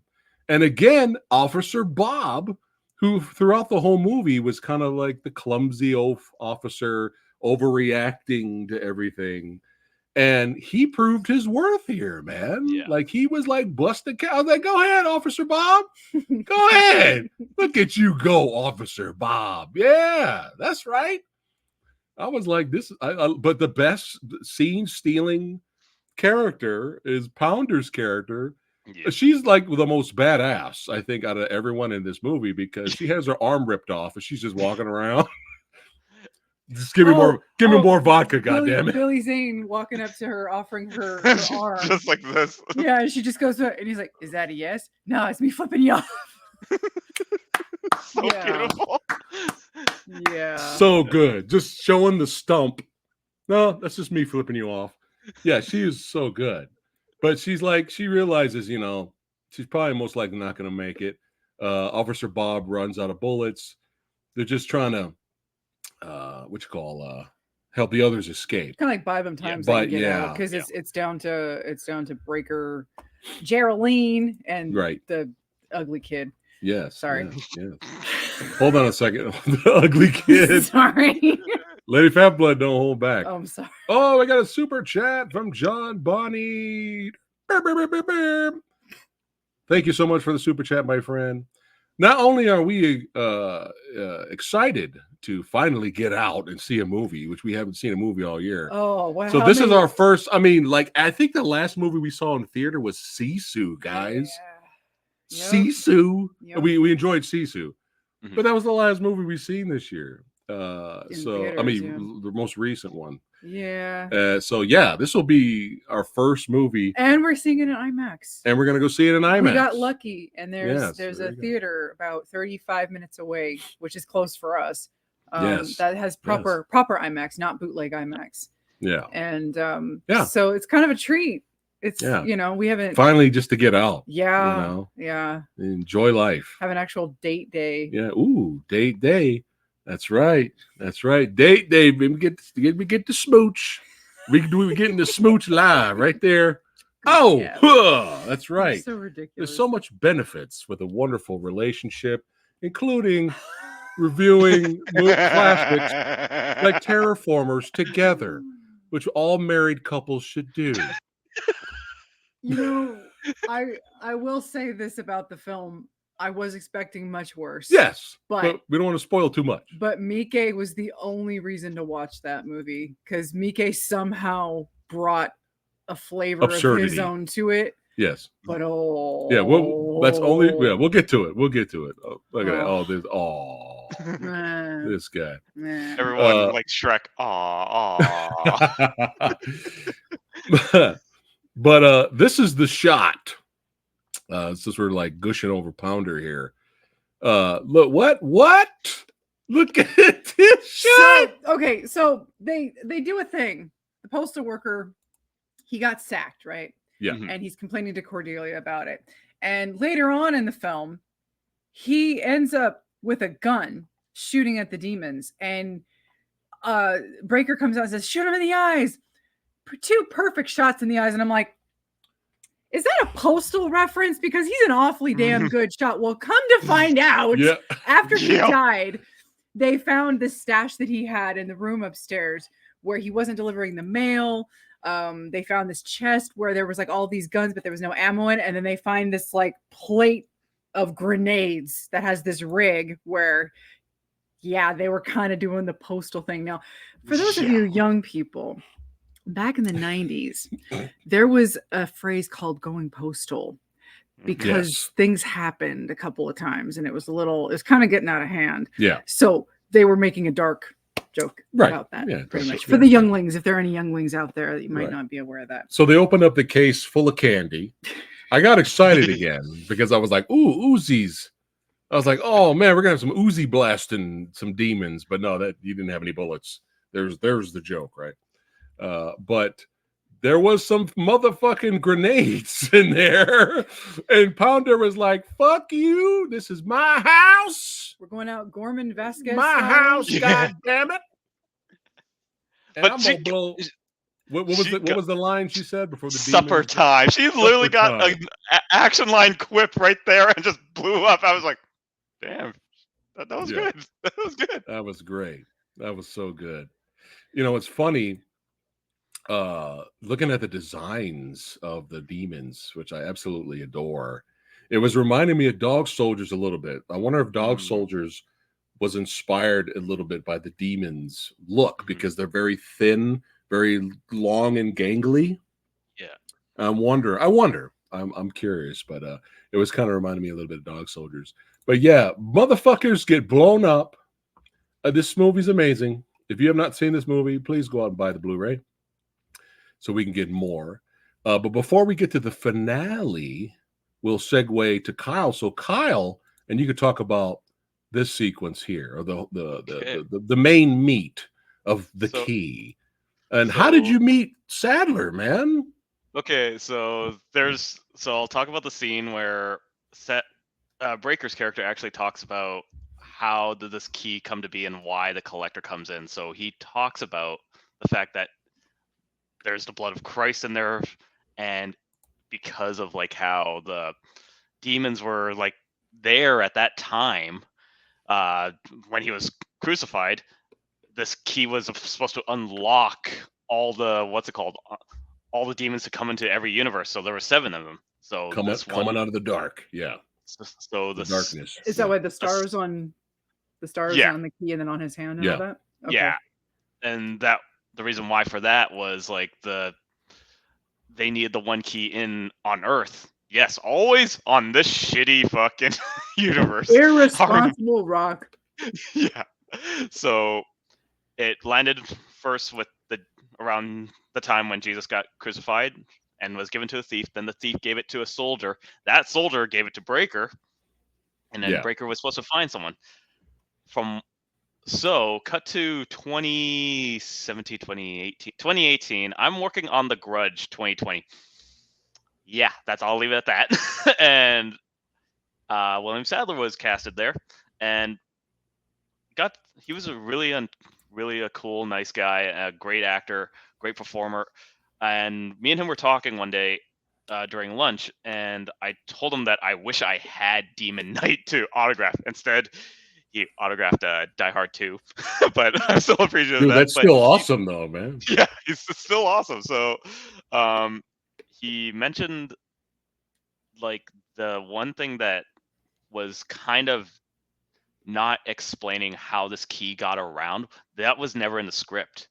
And again, Officer Bob, who throughout the whole movie was kind of like the clumsy officer, overreacting to everything, and he proved his worth here, man. Yeah. Like he was like busted. I was like, go ahead, Officer Bob. Go ahead. Look at you go, Officer Bob. Yeah, that's right. I was like, but the best scene stealing character is Pounder's character. Yeah. She's like the most badass, I think, out of everyone in this movie because she has her arm ripped off and she's just walking around. Just give me more vodka, goddammit. Billy Zane walking up to her, offering her arm. Just like this. Yeah, and she just goes to, and he's like, is that a yes? No, it's me flipping you off. So beautiful. Yeah. So good. Just showing the stump. No, that's just me flipping you off. Yeah, she is so good. But she's like, she realizes, she's probably most likely not going to make it. Officer Bob runs out of bullets. They're just trying to, help the others escape. Kind of like buy them time to get out because it's down to Breaker, Geraldine, and the ugly kid. Yes. Sorry. Yes. Hold on a second. The ugly kid. Sorry. Lady Phatblood, don't hold back. Oh, I'm sorry. Oh, I got a super chat from John Bonnie. Thank you so much for the super chat, my friend. Not only are we excited to finally get out and see a movie, which we haven't seen a movie all year. Oh, wow. So this is our first. I mean, like, I think the last movie we saw in theater was Sisu, guys. Yeah. Sisu. Yep. We enjoyed Sisu, Mhm. but that was the last movie we've seen this year. theaters, I mean, the most recent one. Yeah. So yeah, this will be our first movie, And we're seeing it in IMAX. and we're gonna go see it in IMAX. We got lucky, and there's Yes, a theater about 35 minutes away, which is close for us. Yes. That has proper IMAX, not bootleg IMAX. Yeah. And Yeah. so it's kind of a treat. It's Yeah. we haven't Finally just to get out. Yeah. Enjoy life. Have an actual date day. Yeah. Ooh, date day. That's right. Date day. We get the smooch. We getting the smooch live right there. Oh, Yeah. That's right. So ridiculous. There's so much benefits with a wonderful relationship, including reviewing classics like Terraformers together, which all married couples should do. I will say this about the film. I was expecting much worse. Yes, but we don't want to spoil too much. But Mike was the only reason to watch that movie, because Mike somehow brought a flavor Absurdity of his own to it. Yes. But that's only we'll get to it. Oh, look at that. Oh, this guy. Everyone like Shrek. Aw. But this is the shot. Since we're like gushing over Pounder here. Look what? Look at this shot. So they do a thing. The postal worker, he got sacked, right? Yeah. Mhm. And he's complaining to Cordelia about it. And later on in the film, he ends up with a gun shooting at the demons. And Breaker comes out and says, shoot him in the eyes. 2 perfect shots in the eyes. And I'm like, is that a Postal reference? Because he's an awfully damn good shot. Well, come to find out, after he died, they found the stash that he had in the room upstairs where he wasn't delivering the mail. They found this chest where there was like all these guns, but there was no ammo in. And then they find this like plate of grenades that has this rig where, they were kind of doing the Postal thing. Now, for those of you young people, back in the 90s, there was a phrase called going postal because things happened a couple of times and it was kind of getting out of hand. Yeah. So they were making a dark joke about that. Yeah, pretty much. For the younglings, if there are any younglings out there that you might not be aware of that. So they opened up the case full of candy. I got excited again because I was like, ooh, Uzis. I was like, oh man, we're gonna have some Uzi blasting some demons. But no, that you didn't have any bullets. There's the joke, right? But there was some motherfucking grenades in there, and Pounder was like, "Fuck you! This is my house. We're going out, Gorman Vasquez. My house, god damn it!" And But I'm she- gonna blow. What was the line she said before the supper demon? time? She literally got time. an action line quip right there and just blew up. I was like, damn, that was good. That was good. That was great. That was so good. You know, it's funny. Looking at the designs of the demons, which I absolutely adore, it was reminding me of Dog Soldiers a little bit. I wonder if Dog Soldiers was inspired a little bit by the demons look, because they're very thin, very long and gangly. Yeah. I wonder. I'm curious, but it was kind of reminding me a little bit of Dog Soldiers. But yeah, motherfuckers get blown up. This movie's amazing. If you have not seen this movie, please go out and buy the Blu-ray so we can get more. But before we get to the finale, we'll segue to Kyle. So Kyle, and you could talk about this sequence here, or the main meat of the key. And how did you meet Sadler, man? Okay, so I'll talk about the scene where Breaker's character actually talks about how did this key come to be and why the collector comes in. So he talks about the fact that there's the blood of Christ in there, and because of like how the demons were like there at that time, when he was crucified, this key was supposed to unlock all the all the demons to come into every universe. So there were 7 of them. So coming out of the dark. Yeah. So the darkness. Is that why the stars on the key and then on his hand and all that? Okay. Yeah. And that the reason why for that was like they needed the one key on Earth. Yes, always on this shitty fucking universe. Irresponsible rock. Yeah. So it landed first with around the time when Jesus got crucified and was given to a thief. Then the thief gave it to a soldier. That soldier gave it to Breaker. And then Breaker was supposed to find someone. So cut to 2017, 2018. I'm working on The Grudge 2020. Yeah, I'll leave it at that. And William Sadler was casted there, and he was a really a cool, nice guy, a great actor, great performer. And me and him were talking one day during lunch, and I told him that I wish I had Demon Knight to autograph. Instead, he autographed Die Hard 2, but I'm still appreciative of that. That's still awesome, though, man. Yeah, he's still awesome. So, he mentioned like the one thing that was kind of not explaining how this key got around. That was never in the script.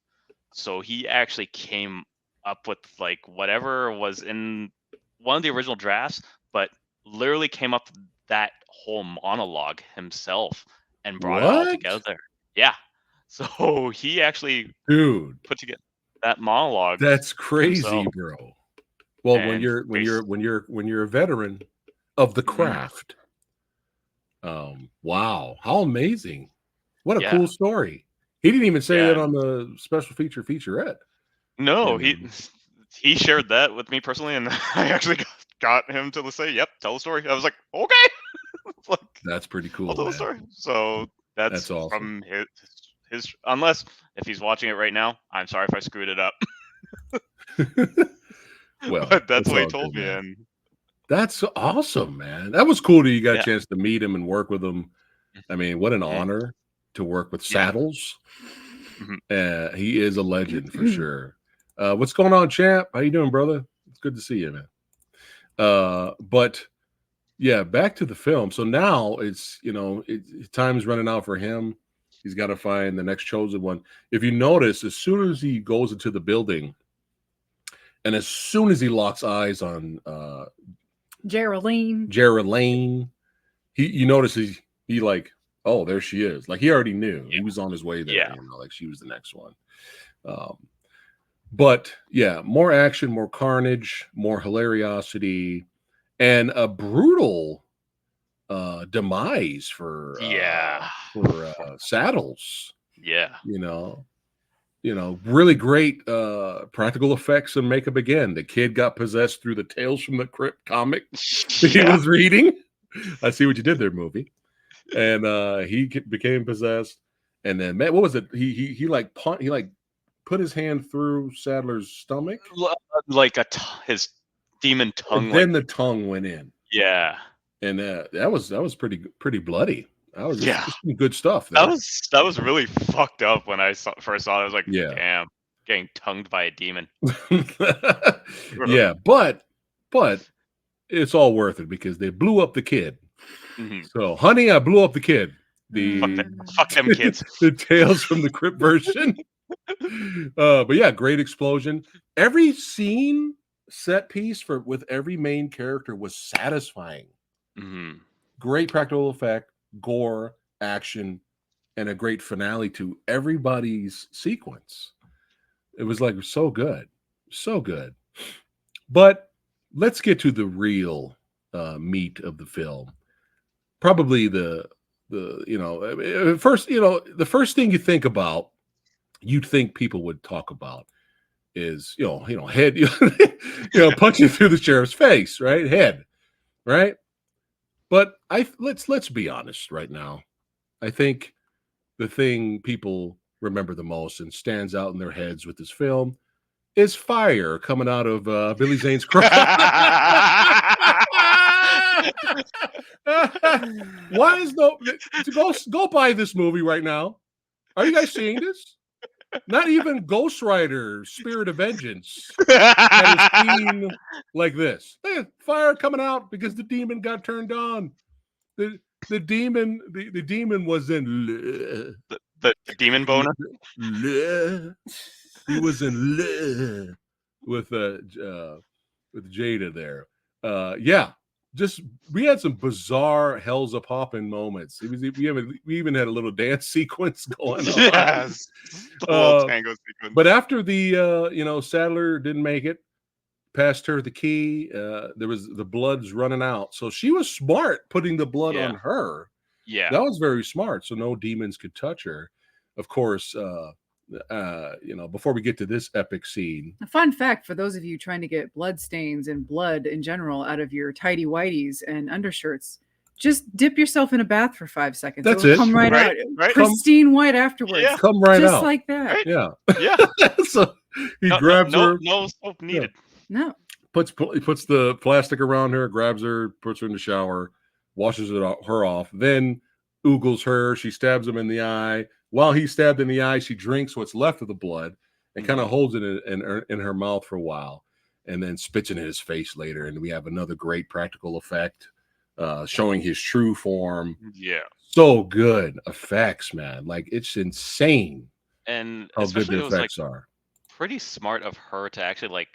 So he actually came up with like whatever was in one of the original drafts, but literally came up with that whole monologue himself and brought it all together. Yeah. So he actually put together that monologue. That's crazy, himself. Bro. Well, when you're a veteran of the craft, wow, how amazing! What a cool story. He didn't even say that on the special featurette. No, he shared that with me personally, and I actually got him to say, "Yep, tell the story." I was like, "Okay." That's pretty cool. I'll tell the story. So that's awesome. From his. Unless if he's watching it right now, I'm sorry if I screwed it up. Well, but that's what he told me, and that's awesome, man. That was cool that you got a chance to meet him and work with him. I mean, what an honor to work with Saddles. He is a legend for sure. What's going on, champ? How you doing, brother? It's good to see you, man. But yeah, back to the film. So now it's time's running out for him. He's got to find the next chosen one. If you notice, as soon as he goes into the building, and as soon as he locks eyes on Geraldine, you notice he like, oh, there she is. Like he already knew. He was on his way there. Yeah. Like she was the next one. But yeah, more action, more carnage, more hilariosity, and a brutal demise for Saddles. Yeah. Really great practical effects and makeup again. The kid got possessed through the Tales from the Crypt comic he was reading. I see what you did there, movie. And he became possessed. And then, man, what was it? He put his hand through Sadler's stomach, like his demon tongue. And then the tongue went in. Yeah. And that was pretty bloody. That was some good stuff. There. That was really fucked up when I first saw it. I was like, damn, getting tongued by a demon. Yeah, but it's all worth it because they blew up the kid. Mm-hmm. So, honey, I blew up the kid. Fuck them kids. The Tales from the Crypt version. But yeah, great explosion. Every scene set piece with every main character was satisfying. Mm-hmm. Great practical effect, gore, action, and a great finale to everybody's sequence. It was like so good. But let's get to the real meat of the film. Probably the first thing you think about, you'd think people would talk about is head punching through the sheriff's face, right? Head, right? But let's be honest right now. I think the thing people remember the most and stands out in their heads with this film is fire coming out of Billy Zane's crotch. Why is go buy this movie right now? Are you guys seeing this? Not even Ghost Rider, Spirit of Vengeance, had a scene like this. Hey, fire coming out because the demon got turned on. The demon was in the demon boner. He was in with Jada there. Yeah. Just we had some bizarre hells a popping moments. We even had a little dance sequence going on. Yes, the little tango sequence. But after the Sadler didn't make it, passed her the key. There was the blood's running out, so she was smart putting the blood on her. Yeah, that was very smart. So no demons could touch her. Of course, before we get to this epic scene. A fun fact for those of you trying to get blood stains and blood in general out of your tidy whities and undershirts, just dip yourself in a bath for 5 seconds. That's it. Come right out. Right? Pristine white afterwards. Yeah. Come right just out. like that. Right? Yeah. Yeah. So he grabs her. No soap needed. No. Puts the plastic around her, grabs her, puts her in the shower, washes her off, then oogles her. She stabs him in the eye. While he's stabbed in the eye, she drinks what's left of the blood and kind of holds it in her mouth for a while, and then spits in his face later. And we have another great practical effect showing his true form. Yeah, so good effects, man. Like it's insane. And how good the it was effects are. Pretty smart of her to actually like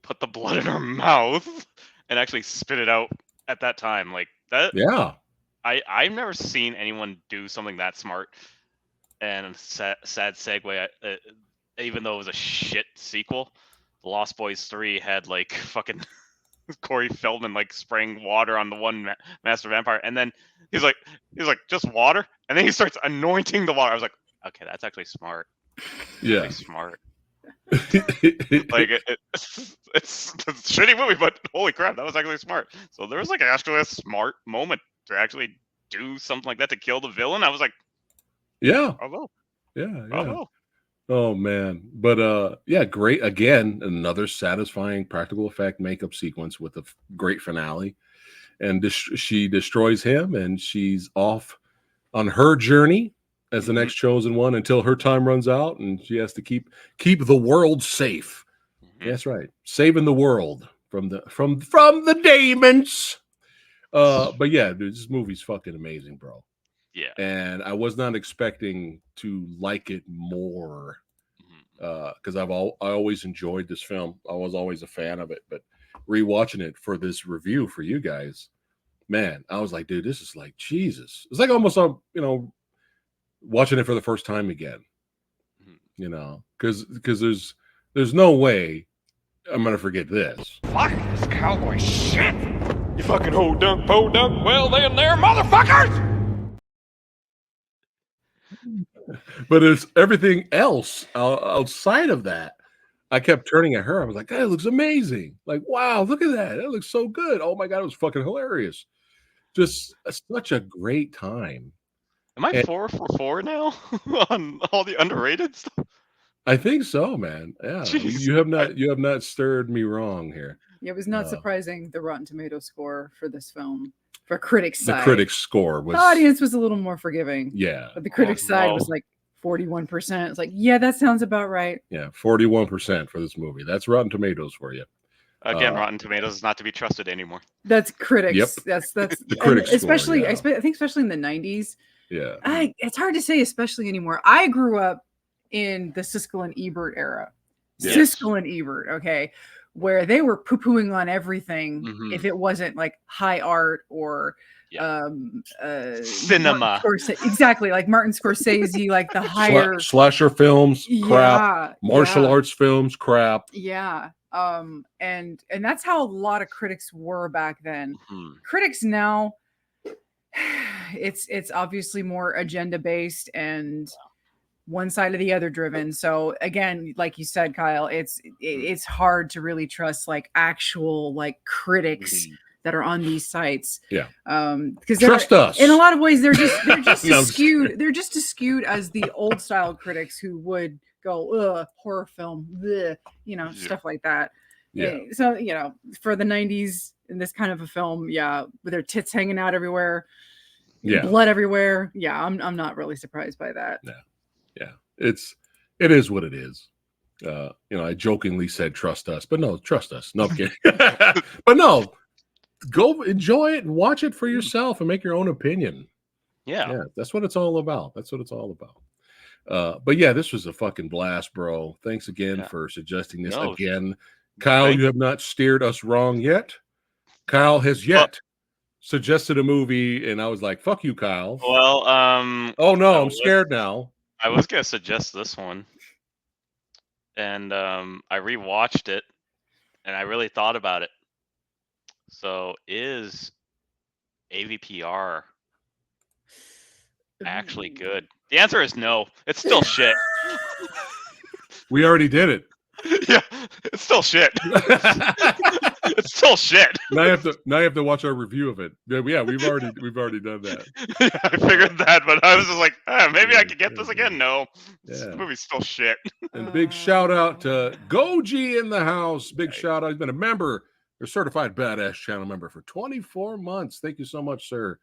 put the blood in her mouth and actually spit it out at that time. Like that. Yeah. I've never seen anyone do something that smart. And sad segue, even though it was a shit sequel, The Lost Boys 3 had like fucking Corey Feldman like spraying water on the one master vampire, and then he's like just water, and then he starts anointing the water. I was like, okay, that's actually smart. Yeah, really smart. Like it's a shitty movie, but holy crap, that was actually smart. So there was like actually a smart moment to actually do something like that to kill the villain. I was like, yeah. Bravo. Yeah. Bravo. Oh man. But yeah, great. Again, another satisfying practical effect makeup sequence with a great finale. And she destroys him, and she's off on her journey as the next chosen one until her time runs out, and she has to keep the world safe. That's right. Saving the world from the demons. But yeah, dude, this movie's fucking amazing, bro. Yeah. And I was not expecting to like it more because I always enjoyed this film. I was always a fan of it, but rewatching it for this review for you guys, man, I was like, dude, this is like Jesus. It's like almost watching it for the first time again. Because there's no way I'm gonna forget this. Fuck this cowboy shit! You fucking ho dunk, po dunk, well then there, motherfuckers! But it's everything else outside of that. I kept turning at her. I was like, that looks amazing. Like, wow, look at that. That looks so good. Oh my God, it was fucking hilarious. Just such a great time. Am I 4 for 4 now on all the underrated stuff? I think so, man. Yeah. Jeez. You have not stirred me wrong here. Yeah, it was not surprising the Rotten Tomato score for this film. For critics' side. The critics' score was... The audience was a little more forgiving. Yeah. But the critics' side was like 41%. It's like, yeah, that sounds about right. Yeah, 41% for this movie. That's Rotten Tomatoes for you. Again, Rotten Tomatoes is not to be trusted anymore. That's critics. Yep. That's the critics especially score, yeah. I think especially in the 90s. Yeah. It's hard to say especially anymore. I grew up in the Siskel and Ebert era. Yes. Siskel and Ebert, okay, where they were poo-pooing on everything if it wasn't like high art or cinema. Exactly, like Martin Scorsese, like the higher slasher films, crap, martial arts films, crap. Yeah. And that's how a lot of critics were back then. Critics now, it's obviously more agenda based and one side or the other driven. So again, like you said, Kyle, it's hard to really trust like actual like critics that are on these sites. Yeah. Because trust us. In a lot of ways, they're just No, as skewed. They're just as skewed as the old style critics who would go, horror film, bleh, stuff like that. Yeah. So, you know, for the 90s in this kind of a film, yeah, with their tits hanging out everywhere, blood everywhere. Yeah, I'm not really surprised by that. Yeah. It is what it is. You know, I jokingly said trust us, but no, trust us. No, I'm kidding. But no, go enjoy it and watch it for yourself and make your own opinion. Yeah. That's what it's all about. But yeah, this was a fucking blast, bro. Thanks again for suggesting this again. Kyle, you have not steered us wrong yet. Kyle has yet suggested a movie, and I was like, fuck you, Kyle. Well, oh no, I'm scared now. I was gonna suggest this one. And I rewatched it, and I really thought about it. So, is AVPR actually good? The answer is no. It's still shit. We already did it. Yeah, it's still shit. It's still shit. Now you have to watch our review of it. Yeah, we've already done that. Yeah, I figured that, but I was just like, maybe I could get this again. No, this movie's still shit. And big shout out to Goji in the house. Big shout out. He's been a member, a certified badass channel member for 24 months. Thank you so much, sir,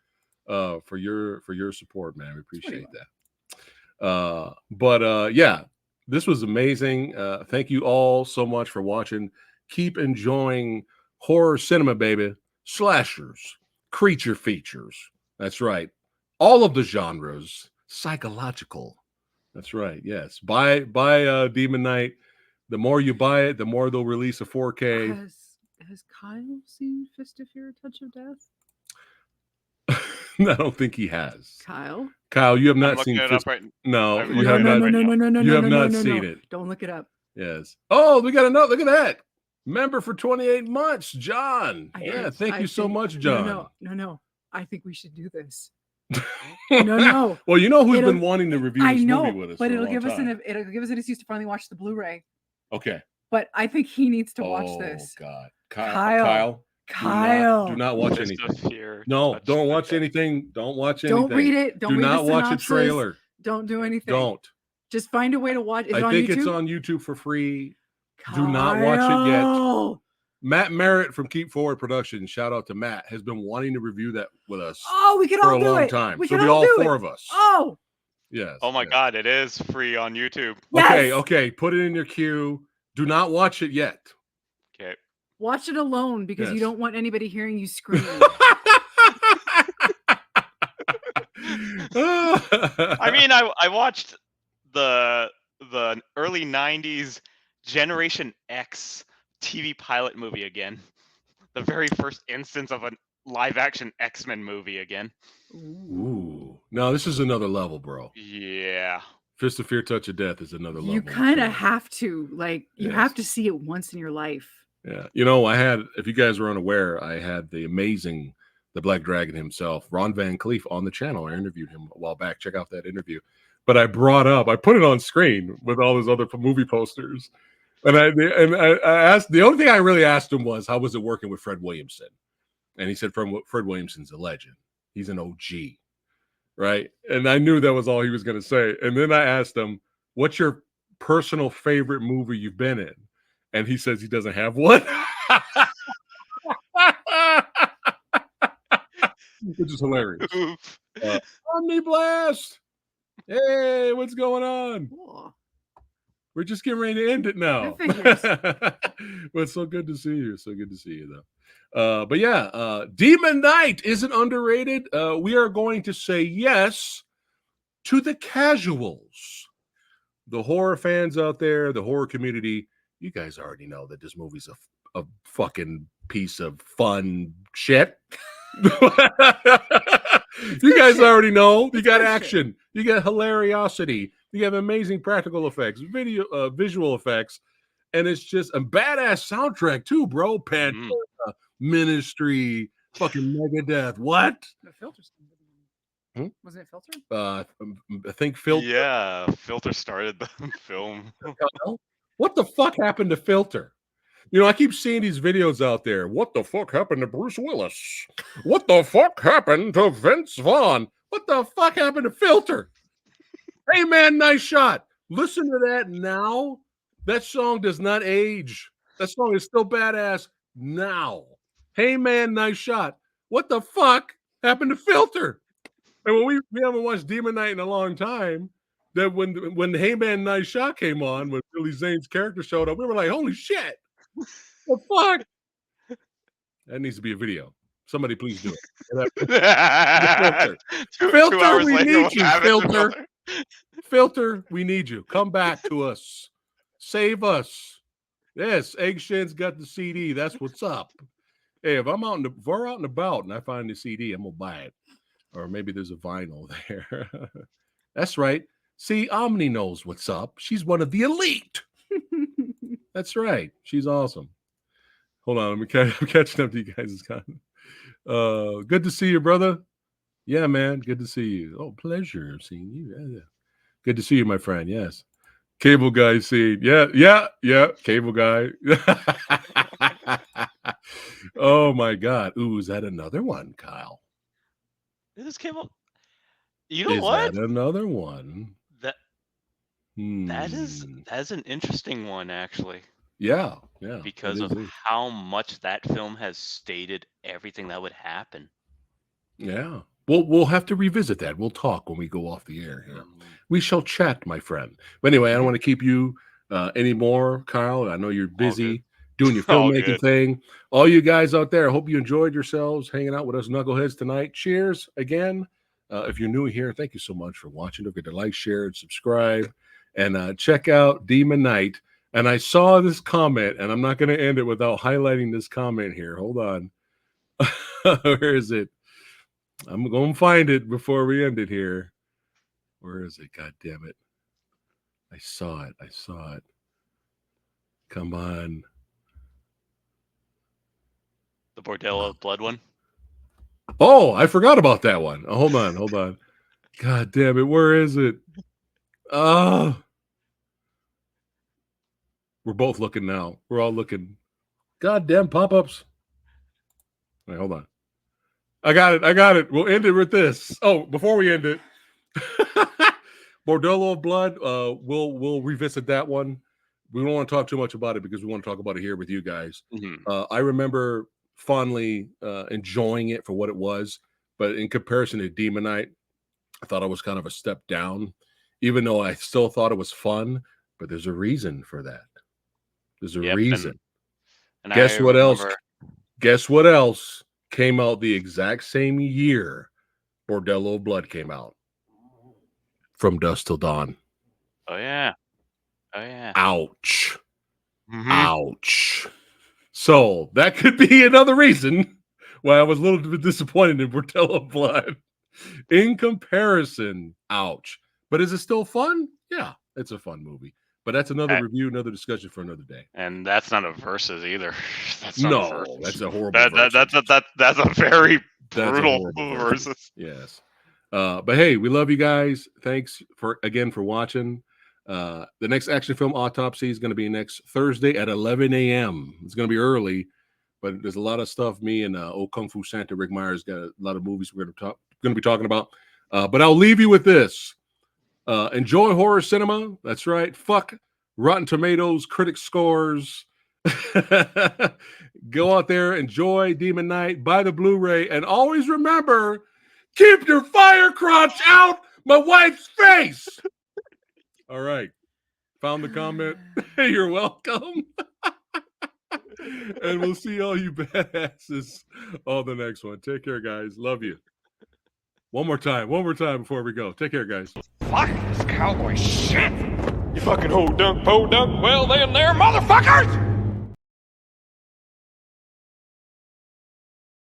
for your support, man. We appreciate that. But yeah, this was amazing. Thank you all so much for watching. Keep enjoying horror cinema, baby. Slashers, creature features. That's right. All of the genres. Psychological. That's right. Yes. Buy Demon Knight. The more you buy it, the more they'll release a 4K. Has Kyle seen Fist of Fear, Touch of Death? I don't think he has. Kyle, you have not seen Fist. No, you have not. You have not seen it. Don't look it up. Yes. Oh, we got a note. Look at that. Member for 28 months, John. Thank you so much, John. No. I think we should do this. No. Well, you know who's been wanting to review this movie with us, but it'll give us an excuse to finally watch the Blu-ray. Okay. But I think he needs to watch this. Oh God, Kyle. Do not watch anything. No, don't watch anything. Don't watch anything. Don't read it. Do not watch a trailer. Don't do anything. Don't. Just find a way to watch. I think it's on YouTube for free. Do not watch it yet. Matt Merritt from Keep Forward Productions, shout out to Matt, has been wanting to review that with us. Oh, we can all do it for a long time. We can all do four of us. Oh. Yes. Oh my God, it is free on YouTube. Yes. Okay. Put it in your queue. Do not watch it yet. Okay. Watch it alone because you don't want anybody hearing you scream. I mean, I watched the early 90s Generation X TV pilot movie again. The very first instance of a live action X-Men movie again. Ooh. No, this is another level, bro. Yeah. Fist of Fear, Touch of Death is another level. You kind of have to. You have to see it once in your life. Yeah. You know, if you guys were unaware, I had the Black Dragon himself, Ron Van Cleef, on the channel. I interviewed him a while back. Check out that interview. But I put it on screen with all those other movie posters. And I asked, the only thing I really asked him was, how was it working with Fred Williamson? And he said, Fred Williamson's a legend. He's an OG. Right. And I knew that was all he was going to say. And then I asked him, what's your personal favorite movie you've been in? And he says he doesn't have one. Which is hilarious. Omni Blast. Hey, what's going on? Cool. We're just getting ready to end it now. But it's so good to see you. So good to see you, though. But yeah, Demon Knight isn't underrated. We are going to say yes to the casuals. The horror fans out there, the horror community, you guys already know that this movie's a fucking piece of fun shit. You guys already know. You got action. You got hilariosity. You have amazing practical effects, visual effects, and it's just a badass soundtrack too, bro. Pantera, Ministry, fucking Megadeth. What? The Filter. Wasn't it Filter? I think Filter. Yeah, Filter started the film. What the fuck happened to Filter? You know, I keep seeing these videos out there. What the fuck happened to Bruce Willis? What the fuck happened to Vince Vaughn? What the fuck happened to Filter? Hey, man, nice shot. Listen to that now. That song does not age. That song is still badass now. Hey man, nice shot. What the fuck happened to Filter? And when we haven't watched Demon Knight in a long time, that when the Hey Man, nice shot came on, when Billy Zane's character showed up, we were like, holy shit. What the fuck? That needs to be a video. Somebody please do it. Filter, we need you, Filter. Filter, we need you. Come back to us. Save us. Yes, Egg Shin's got the CD. That's what's up. Hey, if we're out and about and I find the CD, I'm gonna buy it. Or maybe there's a vinyl there. That's right. See, Omni knows what's up. She's one of the elite. That's right. She's awesome. Hold on, I'm catching up to you guys. Good to see you, brother. Yeah, man. Good to see you. Oh, pleasure seeing you. Yeah. Good to see you, my friend. Yes. Cable guy scene. Yeah. Cable guy. Oh my God. Ooh, is that another one, Kyle? This cable. You know is what? That another one? That is an interesting one, actually. Yeah. Because of how much that film has stated everything that would happen. Yeah. We'll have to revisit that. We'll talk when we go off the air here. We shall chat, my friend. But anyway, I don't want to keep you anymore, Kyle. I know you're busy doing your filmmaking thing. All you guys out there, I hope you enjoyed yourselves hanging out with us knuckleheads tonight. Cheers again. If you're new here, thank you so much for watching. Don't forget to like, share, and subscribe. And check out Demon Knight. And I saw this comment, and I'm not going to end it without highlighting this comment here. Hold on. Where is it? I'm going to find it before we end it here. Where is it? God damn it. I saw it. Come on. The Bordello of Blood one? Oh, I forgot about that one. Oh, hold on. God damn it. Where is it? We're both looking now. We're all looking. Goddamn pop-ups. Wait, hold on. I got it. We'll end it with this. Oh, before we end it, Bordello of Blood. We'll revisit that one. We don't want to talk too much about it because we want to talk about it here with you guys. I remember fondly enjoying it for what it was, but in comparison to Demon Knight, I thought it was kind of a step down, even though I still thought it was fun. But there's a reason for that. There's a reason. And guess what else? Guess what else came out the exact same year Bordello of Blood came out? From Dusk Till Dawn. Oh yeah. Ouch. Ouch. So that could be another reason why I was a little bit disappointed in Bordello of Blood. In comparison, ouch. But is it still fun? Yeah, it's a fun movie. But that's another review, another discussion for another day. And that's not a versus either. That's a horrible versus. That's a very brutal versus. Yes. But hey, we love you guys. Thanks again for watching. The next action film autopsy is going to be next Thursday at 11 a.m. It's going to be early, but there's a lot of stuff. Me and old Kung Fu Santa Rick Myers got a lot of movies we're going to be talking about. But I'll leave you with this. Enjoy horror cinema. That's right. Fuck Rotten Tomatoes, critic scores. Go out there, enjoy Demon Knight, buy the Blu-ray, and always remember, keep your fire crotch out my wife's face. All right. Found the comment. You're welcome. And we'll see all you badasses on the next one. Take care, guys. Love you. One more time before we go. Take care, guys. Fuck this cowboy shit! You fucking ho dunk, po dunk, well then there, motherfuckers!